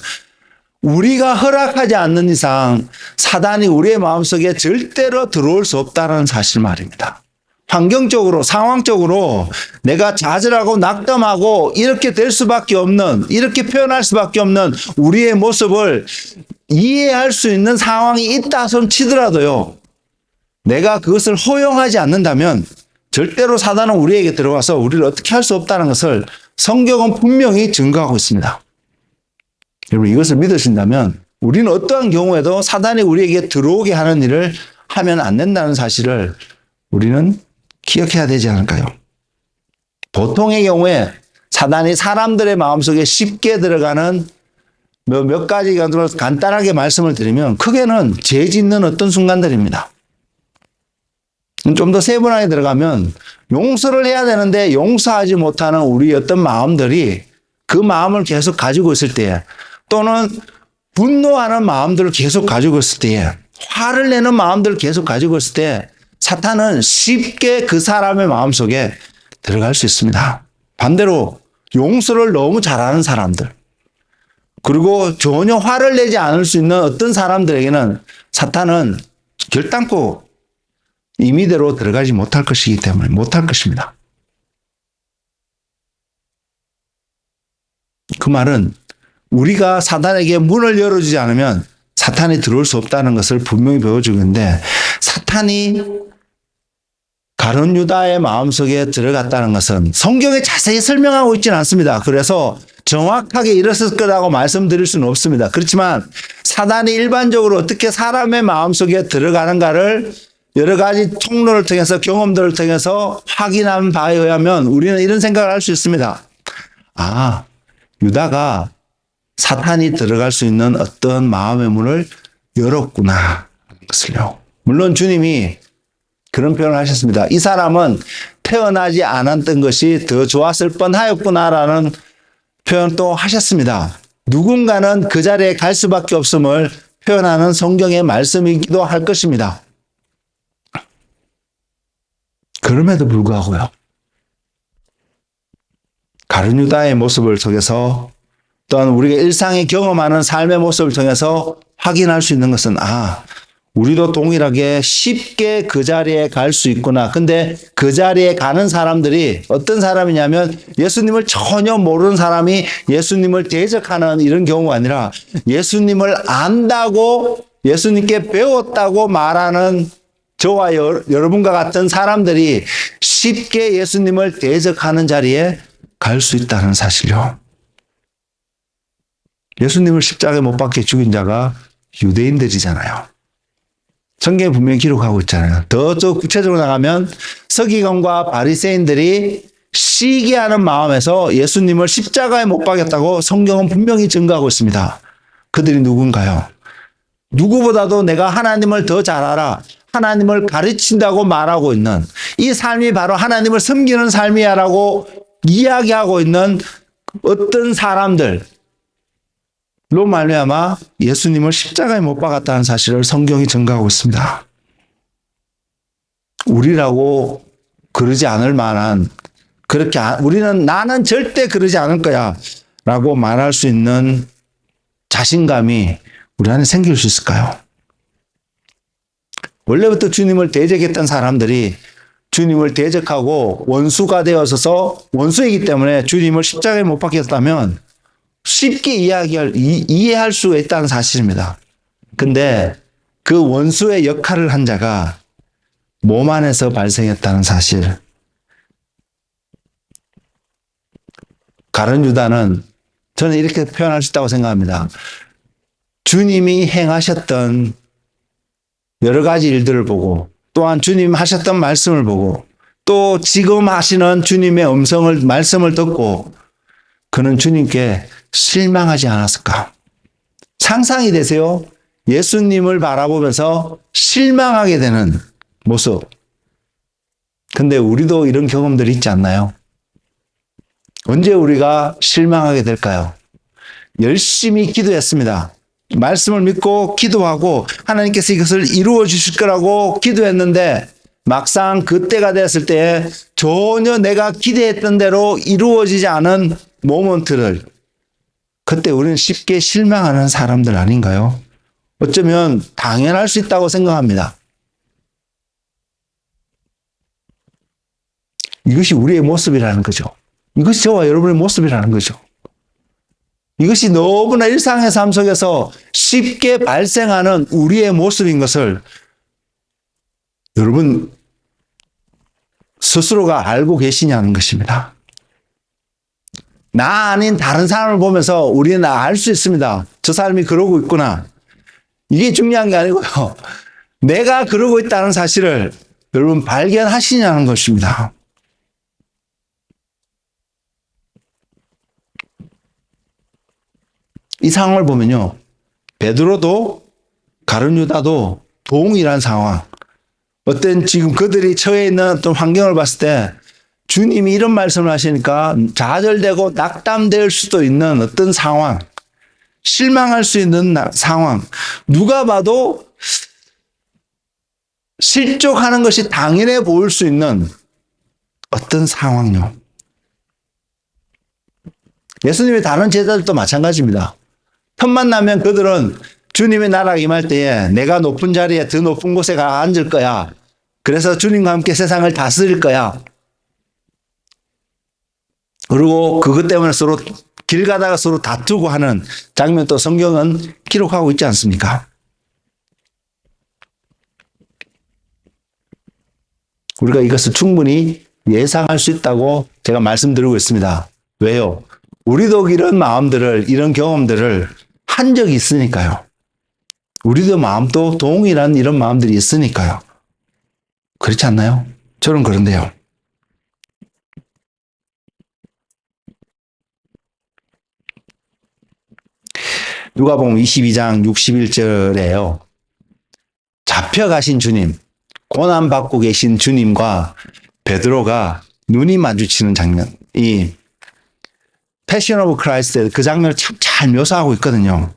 우리가 허락하지 않는 이상 사단이 우리의 마음속에 절대로 들어올 수 없다는 사실 말입니다. 환경적으로, 상황적으로 내가 좌절하고 낙담하고 이렇게 될 수밖에 없는, 이렇게 표현할 수밖에 없는 우리의 모습을 이해할 수 있는 상황이 있다 손 치더라도요, 내가 그것을 허용하지 않는다면 절대로 사단은 우리에게 들어와서 우리를 어떻게 할 수 없다는 것을 성경은 분명히 증거하고 있습니다. 여러분, 이것을 믿으신다면 우리는 어떠한 경우에도 사단이 우리에게 들어오게 하는 일을 하면 안 된다는 사실을 우리는 기억해야 되지 않을까요? 보통의 경우에 사단이 사람들의 마음속에 쉽게 들어가는 몇 가지가 들어서 간단하게 말씀을 드리면 크게는 죄 짓는 어떤 순간들입니다. 좀 더 세분하게 들어가면 용서를 해야 되는데 용서하지 못하는 우리 어떤 마음들이 그 마음을 계속 가지고 있을 때에, 또는 분노하는 마음들을 계속 가지고 있을 때에, 화를 내는 마음들을 계속 가지고 있을 때 사탄은 쉽게 그 사람의 마음속에 들어갈 수 있습니다. 반대로 용서를 너무 잘하는 사람들, 그리고 전혀 화를 내지 않을 수 있는 어떤 사람들에게는 사탄은 결단코 임의대로 들어가지 못할 것이기 때문에 못할 것입니다. 그 말은 우리가 사탄에게 문을 열어주지 않으면 사탄이 들어올 수 없다는 것을 분명히 보여주고 있는데, 사탄이 가룟 유다의 마음속에 들어갔다는 것은 성경에 자세히 설명하고 있지는 않습니다. 그래서 정확하게 이랬을 거라고 말씀드릴 수는 없습니다. 그렇지만 사단이 일반적으로 어떻게 사람의 마음속에 들어가는가를 여러 가지 통로를 통해서, 경험들을 통해서 확인한 바에 의하면 우리는 이런 생각을 할 수 있습니다. 아, 유다가 사탄이 들어갈 수 있는 어떤 마음의 문을 열었구나 하는 것을요. 물론 주님이 그런 표현을 하셨습니다. 이 사람은 태어나지 않았던 것이 더 좋았을 뻔하였구나라는 표현도 하셨습니다. 누군가는 그 자리에 갈 수밖에 없음을 표현하는 성경의 말씀이기도 할 것입니다. 그럼에도 불구하고요, 가룟 유다의 모습을 통해서, 또한 우리가 일상에 경험하는 삶의 모습을 통해서 확인할 수 있는 것은, 아, 우리도 동일하게 쉽게 그 자리에 갈 수 있구나. 근데 그 자리에 가는 사람들이 어떤 사람이냐면, 예수님을 전혀 모르는 사람이 예수님을 대적하는 이런 경우가 아니라, 예수님을 안다고, 예수님께 배웠다고 말하는 저와 여러분과 같은 사람들이 쉽게 예수님을 대적하는 자리에 갈 수 있다는 사실요. 예수님을 십자가에 못 박혀 죽인 자가 유대인들이잖아요. 성경에 분명히 기록하고 있잖아요. 더 구체적으로 나가면 서기관과 바리새인들이 시기하는 마음에서 예수님을 십자가에 못 박였다고 성경은 분명히 증거하고 있습니다. 그들이 누군가요? 누구보다도 내가 하나님을 더 잘 알아, 하나님을 가르친다고 말하고 있는 이 삶이 바로 하나님을 섬기는 삶이야라고 이야기하고 있는 어떤 사람들로 말미암아 예수님을 십자가에 못 박았다는 사실을 성경이 증거하고 있습니다. 우리라고 그러지 않을 만한, 우리는 나는 절대 그러지 않을 거야 라고 말할 수 있는 자신감이 우리 안에 생길 수 있을까요? 원래부터 주님을 대적했던 사람들이 주님을 대적하고 원수가 되어서 원수이기 때문에 주님을 십자가에 못 박혔다면 쉽게 이해할 수 있다는 사실입니다. 근데 그 원수의 역할을 한 자가 몸 안에서 발생했다는 사실. 가룟 유다는 저는 이렇게 표현할 수 있다고 생각합니다. 주님이 행하셨던 여러 가지 일들을 보고 또한 주님 하셨던 말씀을 보고 또 지금 하시는 주님의 말씀을 듣고 그는 주님께 실망하지 않았을까? 상상이 되세요? 예수님을 바라보면서 실망하게 되는 모습. 근데 우리도 이런 경험들이 있지 않나요? 언제 우리가 실망하게 될까요? 열심히 기도했습니다. 말씀을 믿고 기도하고 하나님께서 이것을 이루어 주실 거라고 기도했는데 막상 그때가 됐을 때 전혀 내가 기대했던 대로 이루어지지 않은 모먼트를 그때 우리는 쉽게 실망하는 사람들 아닌가요? 어쩌면 당연할 수 있다고 생각합니다. 이것이 우리의 모습이라는 거죠. 이것이 저와 여러분의 모습이라는 거죠. 이것이 너무나 일상의 삶 속에서 쉽게 발생하는 우리의 모습인 것을 여러분 스스로가 알고 계시냐는 것입니다. 나 아닌 다른 사람을 보면서 우리는 알 수 있습니다. 저 사람이 그러고 있구나. 이게 중요한 게 아니고요. 내가 그러고 있다는 사실을 여러분 발견하시냐는 것입니다. 이 상황을 보면요. 베드로도 가룟 유다도 동일한 상황. 어떤 지금 그들이 처해 있는 어떤 환경을 봤을 때 주님이 이런 말씀을 하시니까 좌절되고 낙담될 수도 있는 어떤 상황. 실망할 수 있는 상황. 누가 봐도 실족하는 것이 당연해 보일 수 있는 어떤 상황요. 예수님의 다른 제자들도 마찬가지입니다. 틈만 나면 그들은 주님의 나라가 임할 때에 내가 높은 자리에 더 높은 곳에 가 앉을 거야. 그래서 주님과 함께 세상을 다스릴 거야. 그리고 그것 때문에 서로 길 가다가 서로 다투고 하는 장면도 성경은 기록하고 있지 않습니까? 우리가 이것을 충분히 예상할 수 있다고 제가 말씀드리고 있습니다. 왜요? 우리도 이런 마음들을, 이런 경험들을 한 적이 있으니까요. 우리도 마음도 동일한 이런 마음들이 있으니까요. 그렇지 않나요? 저는 그런데요. 누가복음 22장 61절에요. 잡혀가신 주님, 고난받고 계신 주님과 베드로가 눈이 마주치는 장면. 이 패션 오브 크라이스트 그 장면을 참 잘 묘사하고 있거든요.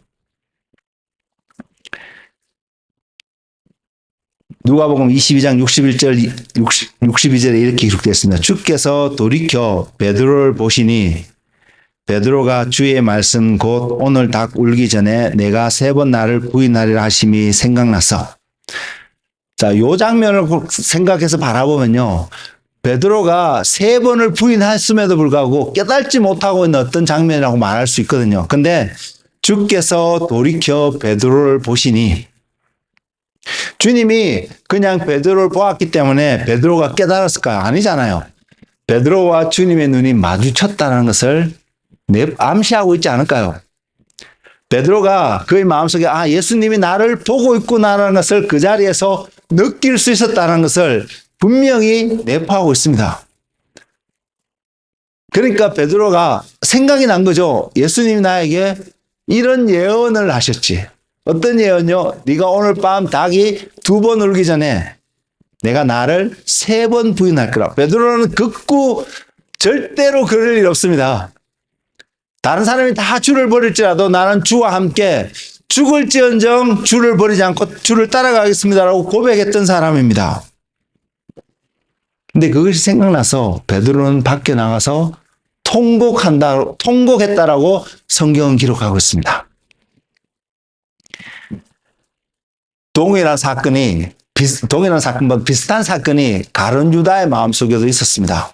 누가복음 22장 62절에 이렇게 기록되어 있습니다. 주께서 돌이켜 베드로를 보시니 베드로가 주의 말씀 곧 오늘 닭 울기 전에 내가 3번 나를 부인하리라 하심이 생각나서. 자, 요 장면을 생각해서 바라보면요. 베드로가 3번을 부인했음에도 불구하고 깨닫지 못하고 있는 어떤 장면이라고 말할 수 있거든요. 근데 주께서 돌이켜 베드로를 보시니 주님이 그냥 베드로를 보았기 때문에 베드로가 깨달았을까요? 아니잖아요. 베드로와 주님의 눈이 마주쳤다는 것을 암시하고 있지 않을까요? 베드로가 그의 마음속에 예수님이 나를 보고 있구나라는 것을 그 자리에서 느낄 수 있었다는 것을 분명히 내포하고 있습니다. 그러니까 베드로가 생각이 난 거죠. 예수님이 나에게 이런 예언을 하셨지. 어떤 예언요? 네가 오늘 밤 닭이 2번 울기 전에 내가 나를 3번 부인할 거라. 베드로는 극구 절대로 그럴 일 없습니다. 다른 사람이 다 주를 버릴지라도 나는 주와 함께 죽을지언정 주를 버리지 않고 주를 따라가겠습니다라고 고백했던 사람입니다. 근데 그것이 생각나서 베드로는 밖에 나가서 통곡했다라고 성경은 기록하고 있습니다. 동일한 사건보다 비슷한 사건이 가룟 유다의 마음속에도 있었습니다.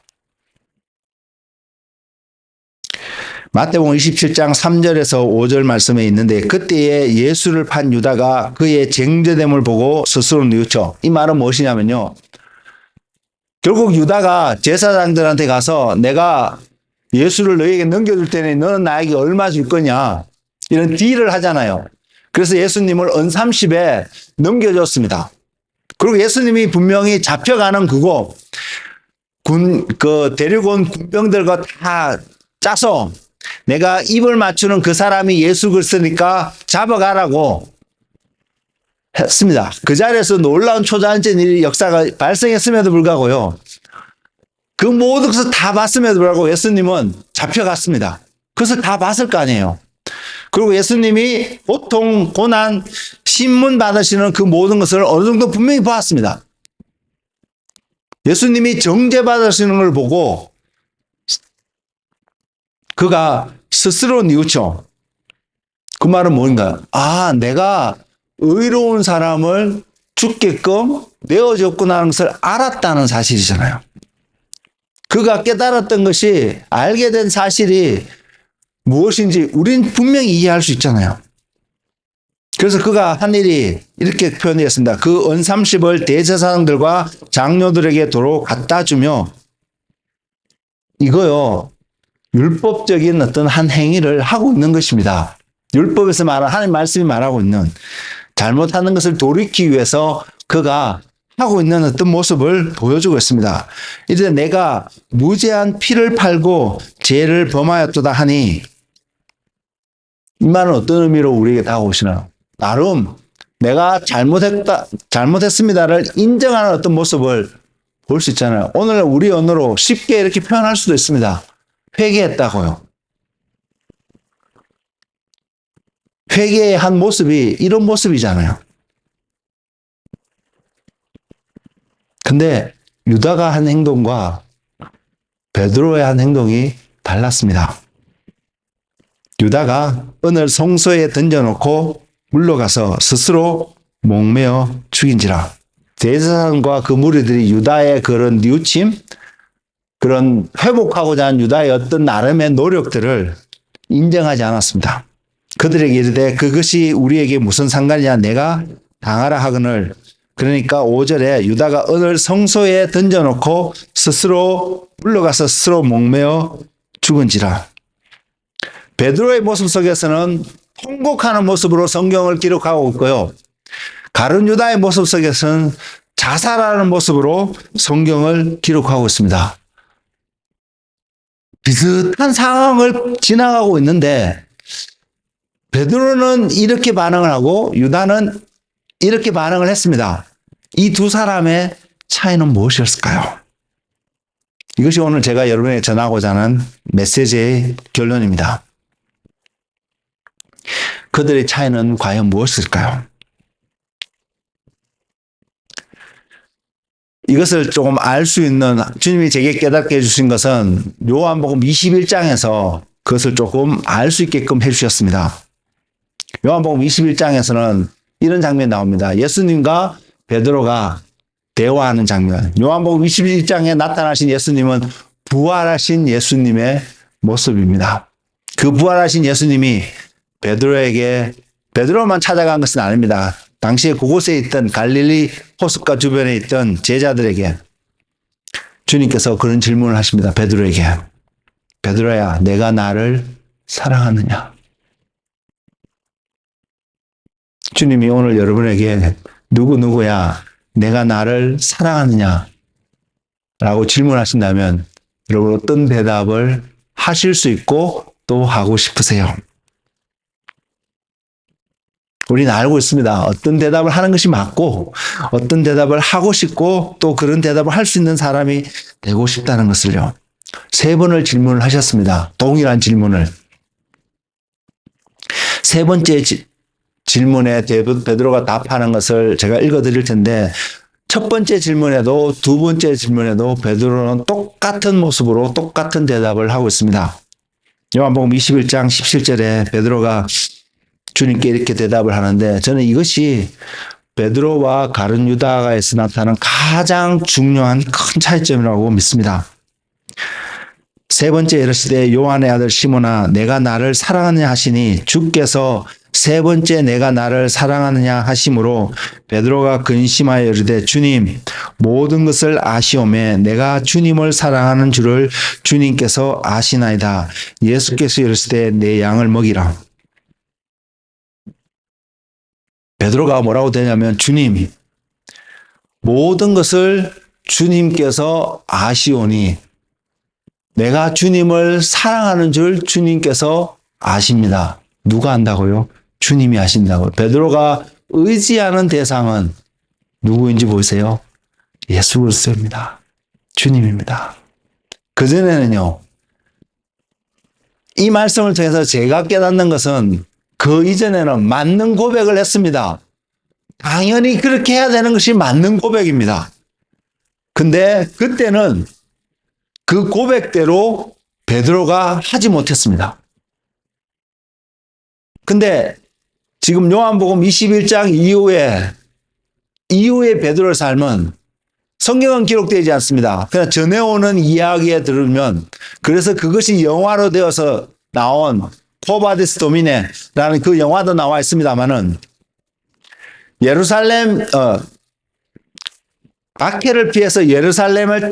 마태복음 27장 3절에서 5절 말씀에 있는데 그때에 예수를 판 유다가 그의 쟁죄됨을 보고 스스로 뉘우쳐. 이 말은 무엇이냐면요. 결국 유다가 제사장들한테 가서 내가 예수를 너에게 넘겨줄 테니 너는 나에게 얼마 줄 거냐. 이런 딜을 하잖아요. 그래서 예수님을 언삼십에 넘겨줬습니다. 그리고 예수님이 분명히 잡혀가는 그곳, 데리고 온 군병들과 다 짜서 내가 입을 맞추는 그 사람이 예수 그리스도니까 잡아가라고 했습니다. 그 자리에서 놀라운 초자연적인 역사가 발생했음에도 불구하고요. 그 모든 것을 다 봤음에도 불구하고 예수님은 잡혀갔습니다. 그것을 다 봤을 거 아니에요. 그리고 예수님이 보통 고난, 신문 받으시는 그 모든 것을 어느 정도 분명히 보았습니다. 예수님이 정죄 받으시는 걸 보고 그가 스스로 뉘우쳐. 그 말은 뭔가? 내가 의로운 사람을 죽게끔 내어줬구나 하는 것을 알았다는 사실이잖아요. 그가 깨달았던 것이 알게 된 사실이 무엇인지 우린 분명히 이해할 수 있잖아요. 그래서 그가 한 일이 이렇게 표현했습니다. 그 언삼십을 대제사장들과 장로들에게 도로 갖다 주며 이거요. 율법적인 어떤 한 행위를 하고 있는 것입니다. 율법에서 말하는 하나님 말씀이 말하고 있는 잘못하는 것을 돌이키기 위해서 그가 하고 있는 어떤 모습을 보여주고 있습니다. 이제 내가 무죄한 피를 팔고 죄를 범하였도다 하니 이 말은 어떤 의미로 우리에게 다가오시나요? 나름 내가 잘못했습니다를 인정하는 어떤 모습을 볼 수 있잖아요. 오늘 우리 언어로 쉽게 이렇게 표현할 수도 있습니다. 회개했다고요. 회개의 한 모습이 이런 모습이잖아요. 근데 유다가 한 행동과 베드로의 한 행동이 달랐습니다. 유다가 은을 성소에 던져놓고 물러가서 스스로 목매어 죽인지라. 대제사장과 그 무리들이 유다의 그런 뉘우침, 그런 회복하고자 한 유다의 어떤 나름의 노력들을 인정하지 않았습니다. 그들에게 이르되 그것이 우리에게 무슨 상관이냐 내가 당하라 하거늘. 그러니까 5절에 유다가 은을 성소에 던져놓고 스스로 물러가서 스스로 목매어 죽은지라. 베드로의 모습 속에서는 통곡하는 모습으로 성경을 기록하고 있고요. 가룟 유다의 모습 속에서는 자살하는 모습으로 성경을 기록하고 있습니다. 비슷한 상황을 지나가고 있는데 베드로는 이렇게 반응을 하고 유다는 이렇게 반응을 했습니다. 이 두 사람의 차이는 무엇이었을까요? 이것이 오늘 제가 여러분에게 전하고자 하는 메시지의 결론입니다. 그들의 차이는 과연 무엇일까요? 이것을 조금 알 수 있는 주님이 제게 깨닫게 해주신 것은 요한복음 21장에서 그것을 조금 알 수 있게끔 해주셨습니다. 요한복음 21장에서는 이런 장면이 나옵니다. 예수님과 베드로가 대화하는 장면. 요한복음 21장에 나타나신 예수님은 부활하신 예수님의 모습입니다. 그 부활하신 예수님이 베드로만 찾아간 것은 아닙니다. 당시에 그곳에 있던 갈릴리 호숫가 주변에 있던 제자들에게 주님께서 그런 질문을 하십니다. 베드로에게. 베드로야, 내가 나를 사랑하느냐? 주님이 오늘 여러분에게 누구야, 내가 나를 사랑하느냐? 라고 질문하신다면 여러분 어떤 대답을 하실 수 있고 또 하고 싶으세요? 우리는 알고 있습니다. 어떤 대답을 하는 것이 맞고 어떤 대답을 하고 싶고 또 그런 대답을 할 수 있는 사람이 되고 싶다는 것을요. 3번을 질문을 하셨습니다. 동일한 질문을. 3번째 질문에 베드로가 답하는 것을 제가 읽어드릴 텐데 첫 번째 질문에도 두 번째 질문에도 베드로는 똑같은 모습으로 똑같은 대답을 하고 있습니다. 요한복음 21장 17절에 베드로가 주님께 이렇게 대답을 하는데 저는 이것이 베드로와 가룟 유다가에서 나타나는 가장 중요한 큰 차이점이라고 믿습니다. 3번째 이르시되 요한의 아들 시몬아 내가 나를 사랑하느냐 하시니 주께서 3번째 내가 나를 사랑하느냐 하심으로 베드로가 근심하여 이르되 주님 모든 것을 아시오매 내가 주님을 사랑하는 줄을 주님께서 아시나이다. 예수께서 이르시되 내 양을 먹이라. 베드로가 뭐라고 되냐면 주님 모든 것을 주님께서 아시오니 내가 주님을 사랑하는 줄 주님께서 아십니다. 누가 안다고요? 주님이 아신다고요. 베드로가 의지하는 대상은 누구인지 보세요. 예수 그리스도입니다. 주님입니다. 그전에는요. 이 말씀을 통해서 제가 깨닫는 것은 그 이전에는 맞는 고백을 했습니다. 당연히 그렇게 해야 되는 것이 맞는 고백입니다. 근데 그때는 그 고백대로 베드로가 하지 못했습니다. 근데 지금 요한복음 21장 이후에 베드로의 삶은 성경은 기록되지 않습니다. 그냥 전해오는 이야기에 들으면 그래서 그것이 영화로 되어서 나온 코바디스 도미네라는 그 영화도 나와 있습니다만은 예루살렘 박해를 피해서 예루살렘을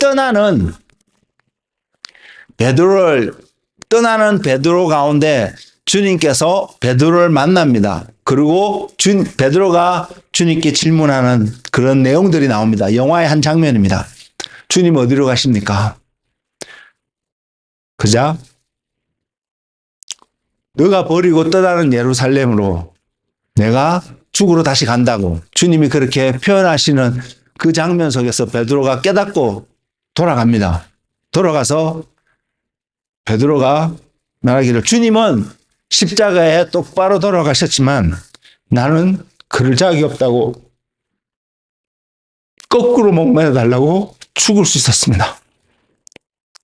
떠나는 베드로 가운데 주님께서 베드로를 만납니다. 그리고 베드로가 주님께 질문하는 그런 내용들이 나옵니다. 영화의 한 장면입니다. 주님 어디로 가십니까? 그자? 너가 버리고 떠나는 예루살렘으로 내가 죽으러 다시 간다고 주님이 그렇게 표현하시는 그 장면 속에서 베드로가 깨닫고 돌아갑니다. 돌아가서 베드로가 말하기를 주님은 십자가에 똑바로 돌아가셨지만 나는 그럴 자격이 없다고 거꾸로 목매어 달라고 죽을 수 있었습니다.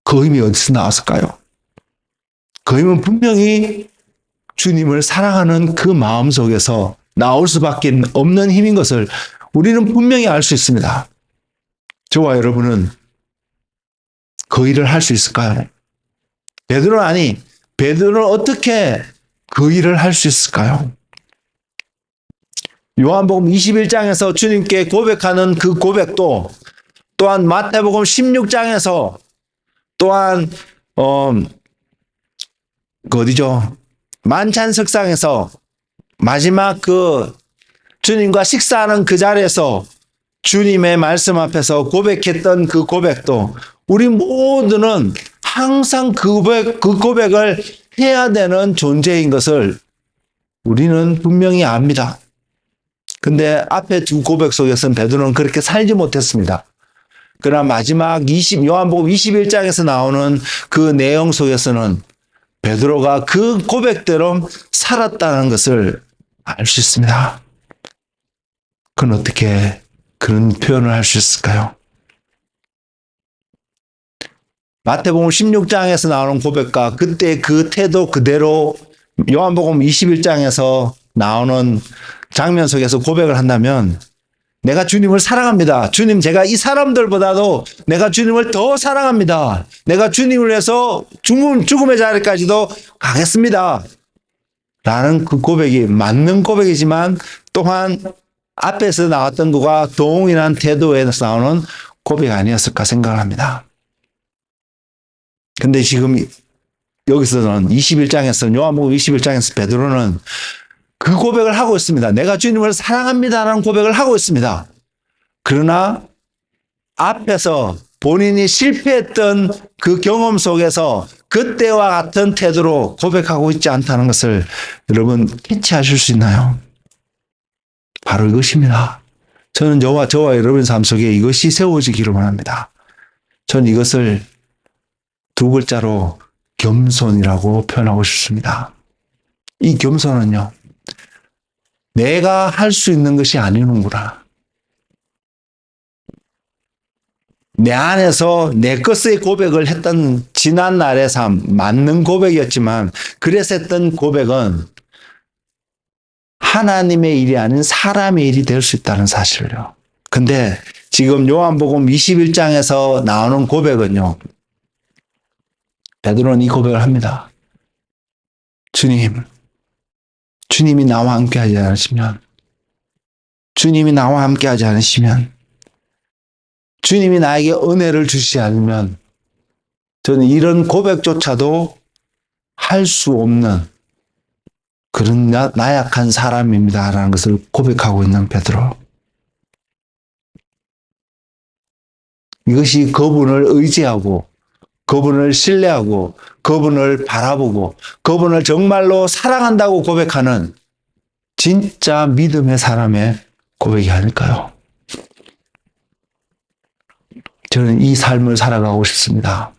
그 힘이 어디서 나왔을까요? 그 힘은 분명히 주님을 사랑하는 그 마음 속에서 나올 수밖에 없는 힘인 것을 우리는 분명히 알 수 있습니다. 저와 여러분은 그 일을 할 수 있을까요? 베드로는 어떻게 그 일을 할 수 있을까요? 요한복음 21장에서 주님께 고백하는 그 고백도 또한 마태복음 16장에서 또한 어디죠? 만찬석상에서 마지막 그 주님과 식사하는 그 자리에서 주님의 말씀 앞에서 고백했던 그 고백도 우리 모두는 항상 그 고백을 해야 되는 존재인 것을 우리는 분명히 압니다. 근데 앞에 두 고백 속에서는 베드로는 그렇게 살지 못했습니다. 그러나 마지막 요한복음 21장에서 나오는 그 내용 속에서는 베드로가 그 고백대로 살았다는 것을 알 수 있습니다. 그건 어떻게 그런 표현을 할 수 있을까요? 마태복음 16장에서 나오는 고백과 그때 그 태도 그대로 요한복음 21장에서 나오는 장면 속에서 고백을 한다면 내가 주님을 사랑합니다. 주님, 제가 이 사람들보다도 내가 주님을 더 사랑합니다. 내가 주님을 위해서 죽음의 자리까지도 가겠습니다. 라는 그 고백이 맞는 고백이지만 또한 앞에서 나왔던 것과 동일한 태도에서 나오는 고백 아니었을까 생각을 합니다. 근데 지금 여기서는 21장에서 요한복음 21장에서 베드로는 그 고백을 하고 있습니다. 내가 주님을 사랑합니다라는 고백을 하고 있습니다. 그러나 앞에서 본인이 실패했던 그 경험 속에서 그때와 같은 태도로 고백하고 있지 않다는 것을 여러분 캐치하실 수 있나요? 바로 이것입니다. 저는 저와 여러분의 삶 속에 이것이 세워지기를 원합니다. 저는 이것을 두 글자로 겸손이라고 표현하고 싶습니다. 이 겸손은요, 내가 할 수 있는 것이 아니는구나. 내 안에서 내 것의 고백을 했던 지난 날의 삶, 맞는 고백이었지만, 그래서 했던 고백은 하나님의 일이 아닌 사람의 일이 될 수 있다는 사실을요. 근데 지금 요한복음 21장에서 나오는 고백은요, 베드로는 이 고백을 합니다. 주님이 나와 함께하지 않으시면, 주님이 나에게 은혜를 주시지 않으면 저는 이런 고백조차도 할 수 없는 그런 나약한 사람입니다라는 것을 고백하고 있는 베드로. 이것이 그분을 의지하고, 그분을 신뢰하고, 그분을 바라보고, 그분을 정말로 사랑한다고 고백하는 진짜 믿음의 사람의 고백이 아닐까요? 저는 이 삶을 살아가고 싶습니다.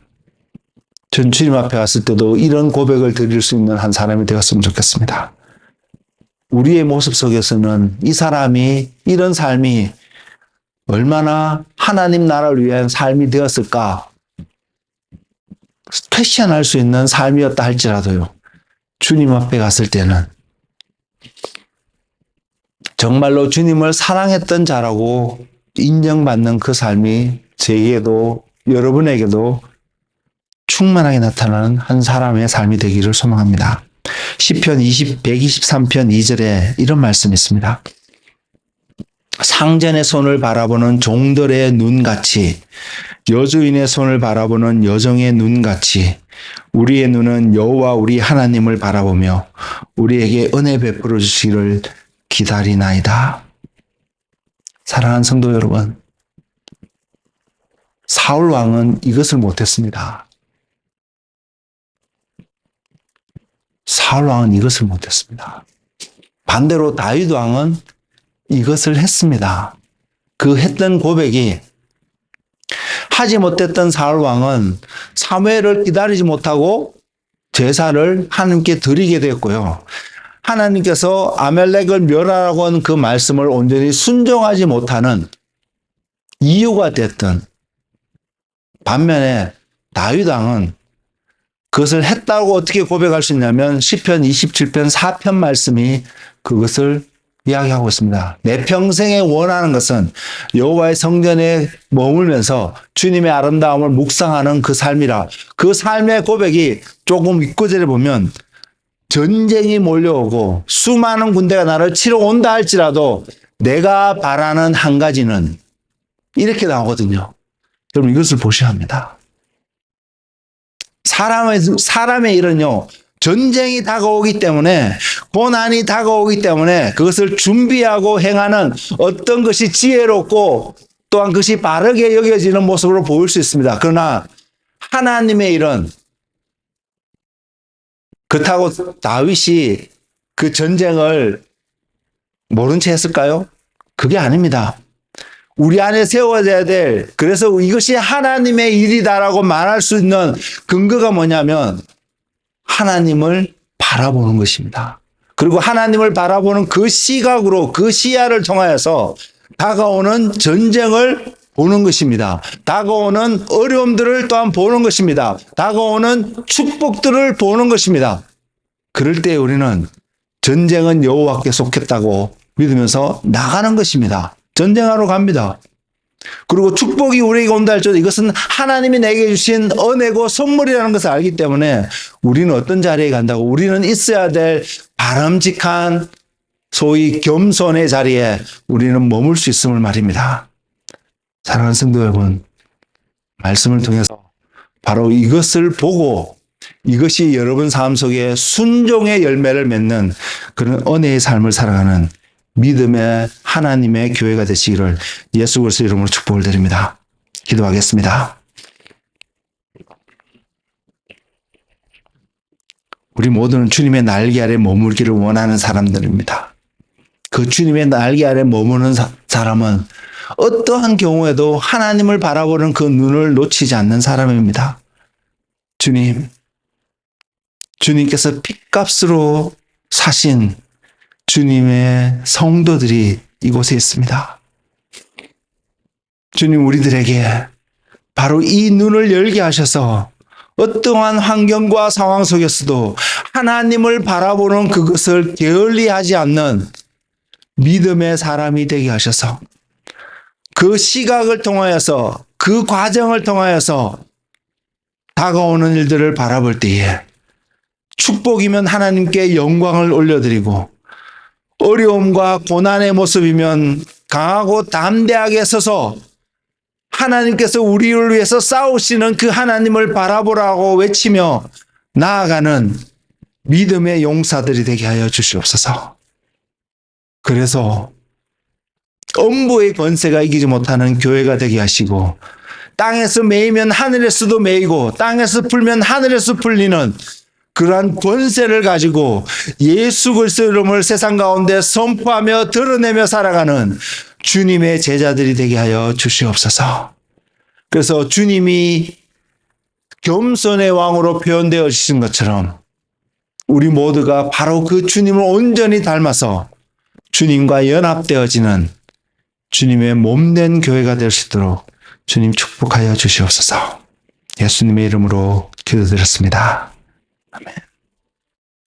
전 주님 앞에 왔을 때도 이런 고백을 드릴 수 있는 한 사람이 되었으면 좋겠습니다. 우리의 모습 속에서는 이 사람이, 이런 삶이 얼마나 하나님 나라를 위한 삶이 되었을까? 퀘션할 수 있는 삶이었다 할지라도요, 주님 앞에 갔을 때는 정말로 주님을 사랑했던 자라고 인정받는 그 삶이 제게도 여러분에게도 충만하게 나타나는 한 사람의 삶이 되기를 소망합니다. 시편 123편 2절에 이런 말씀이 있습니다. 상전의 손을 바라보는 종들의 눈같이, 여주인의 손을 바라보는 여종의 눈같이 우리의 눈은 여호와 우리 하나님을 바라보며 우리에게 은혜 베풀어 주시기를 기다리나이다. 사랑하는 성도 여러분, 사울 왕은 이것을 못했습니다. 사울 왕은 이것을 못했습니다. 반대로 다윗 왕은 이것을 했습니다. 그 했던 고백이, 하지 못했던 사울 왕은 사무엘을 기다리지 못하고 제사를 하나님께 드리게 되었고요. 하나님께서 아멜렉을 멸하라고 한 그 말씀을 온전히 순종하지 못하는 이유가 됐던 반면에 다윗 왕은 그것을 했다고 어떻게 고백할 수 있냐면 시편 27편 4편 말씀이 그것을 이야기하고 있습니다. 내 평생에 원하는 것은 여호와의 성전에 머물면서 주님의 아름다움을 묵상하는 그 삶이라. 그 삶의 고백이 조금 윗구절에 보면 전쟁이 몰려오고 수많은 군대가 나를 치러 온다 할지라도 내가 바라는 한 가지는 이렇게 나오거든요. 여러분 이것을 보셔야 합니다. 사람의 일은요, 전쟁이 다가오기 때문에, 고난이 다가오기 때문에 그것을 준비하고 행하는 어떤 것이 지혜롭고 또한 그것이 바르게 여겨지는 모습으로 보일 수 있습니다. 그러나 하나님의 일은, 그렇다고 다윗이 그 전쟁을 모른 채 했을까요? 그게 아닙니다. 우리 안에 세워져야 될, 그래서 이것이 하나님의 일이다라고 말할 수 있는 근거가 뭐냐면 하나님을 바라보는 것입니다. 그리고 하나님을 바라보는 그 시각으로, 그 시야를 통하여서 다가오는 전쟁을 보는 것입니다. 다가오는 어려움들을 또한 보는 것입니다. 다가오는 축복들을 보는 것입니다. 그럴 때 우리는 전쟁은 여호와께 속했다고 믿으면서 나가는 것입니다. 전쟁하러 갑니다. 그리고 축복이 우리에게 온다 할지라도 이것은 하나님이 내게 주신 은혜고 선물이라는 것을 알기 때문에 우리는 어떤 자리에 간다고, 우리는 있어야 될 바람직한 소위 겸손의 자리에 우리는 머물 수 있음을 말입니다. 사랑하는 성도 여러분, 말씀을 통해서 바로 이것을 보고 이것이 여러분 삶 속에 순종의 열매를 맺는 그런 은혜의 삶을 살아가는 믿음의 하나님의 교회가 되시기를 예수 그리스도 이름으로 축복을 드립니다. 기도하겠습니다. 우리 모두는 주님의 날개 아래 머물기를 원하는 사람들입니다. 그 주님의 날개 아래 머무는 사람은 어떠한 경우에도 하나님을 바라보는 그 눈을 놓치지 않는 사람입니다. 주님께서 핏값으로 사신 주님의 성도들이 이곳에 있습니다. 주님, 우리들에게 바로 이 눈을 열게 하셔서 어떠한 환경과 상황 속에서도 하나님을 바라보는 그것을 게을리하지 않는 믿음의 사람이 되게 하셔서 그 시각을 통하여서 그 과정을 통하여서 다가오는 일들을 바라볼 때에 축복이면 하나님께 영광을 올려드리고 어려움과 고난의 모습이면 강하고 담대하게 서서 하나님께서 우리를 위해서 싸우시는 그 하나님을 바라보라고 외치며 나아가는 믿음의 용사들이 되게 하여 주시옵소서. 그래서 음부의 권세가 이기지 못하는 교회가 되게 하시고 땅에서 매이면 하늘에서도 매이고 땅에서 풀면 하늘에서 풀리는 그러한 권세를 가지고 예수 그리스도 이름을 세상 가운데 선포하며 드러내며 살아가는 주님의 제자들이 되게 하여 주시옵소서. 그래서 주님이 겸손의 왕으로 표현되어 주신 것처럼 우리 모두가 바로 그 주님을 온전히 닮아서 주님과 연합되어지는 주님의 몸된 교회가 될 수 있도록 주님 축복하여 주시옵소서. 예수님의 이름으로 기도드렸습니다. 아멘.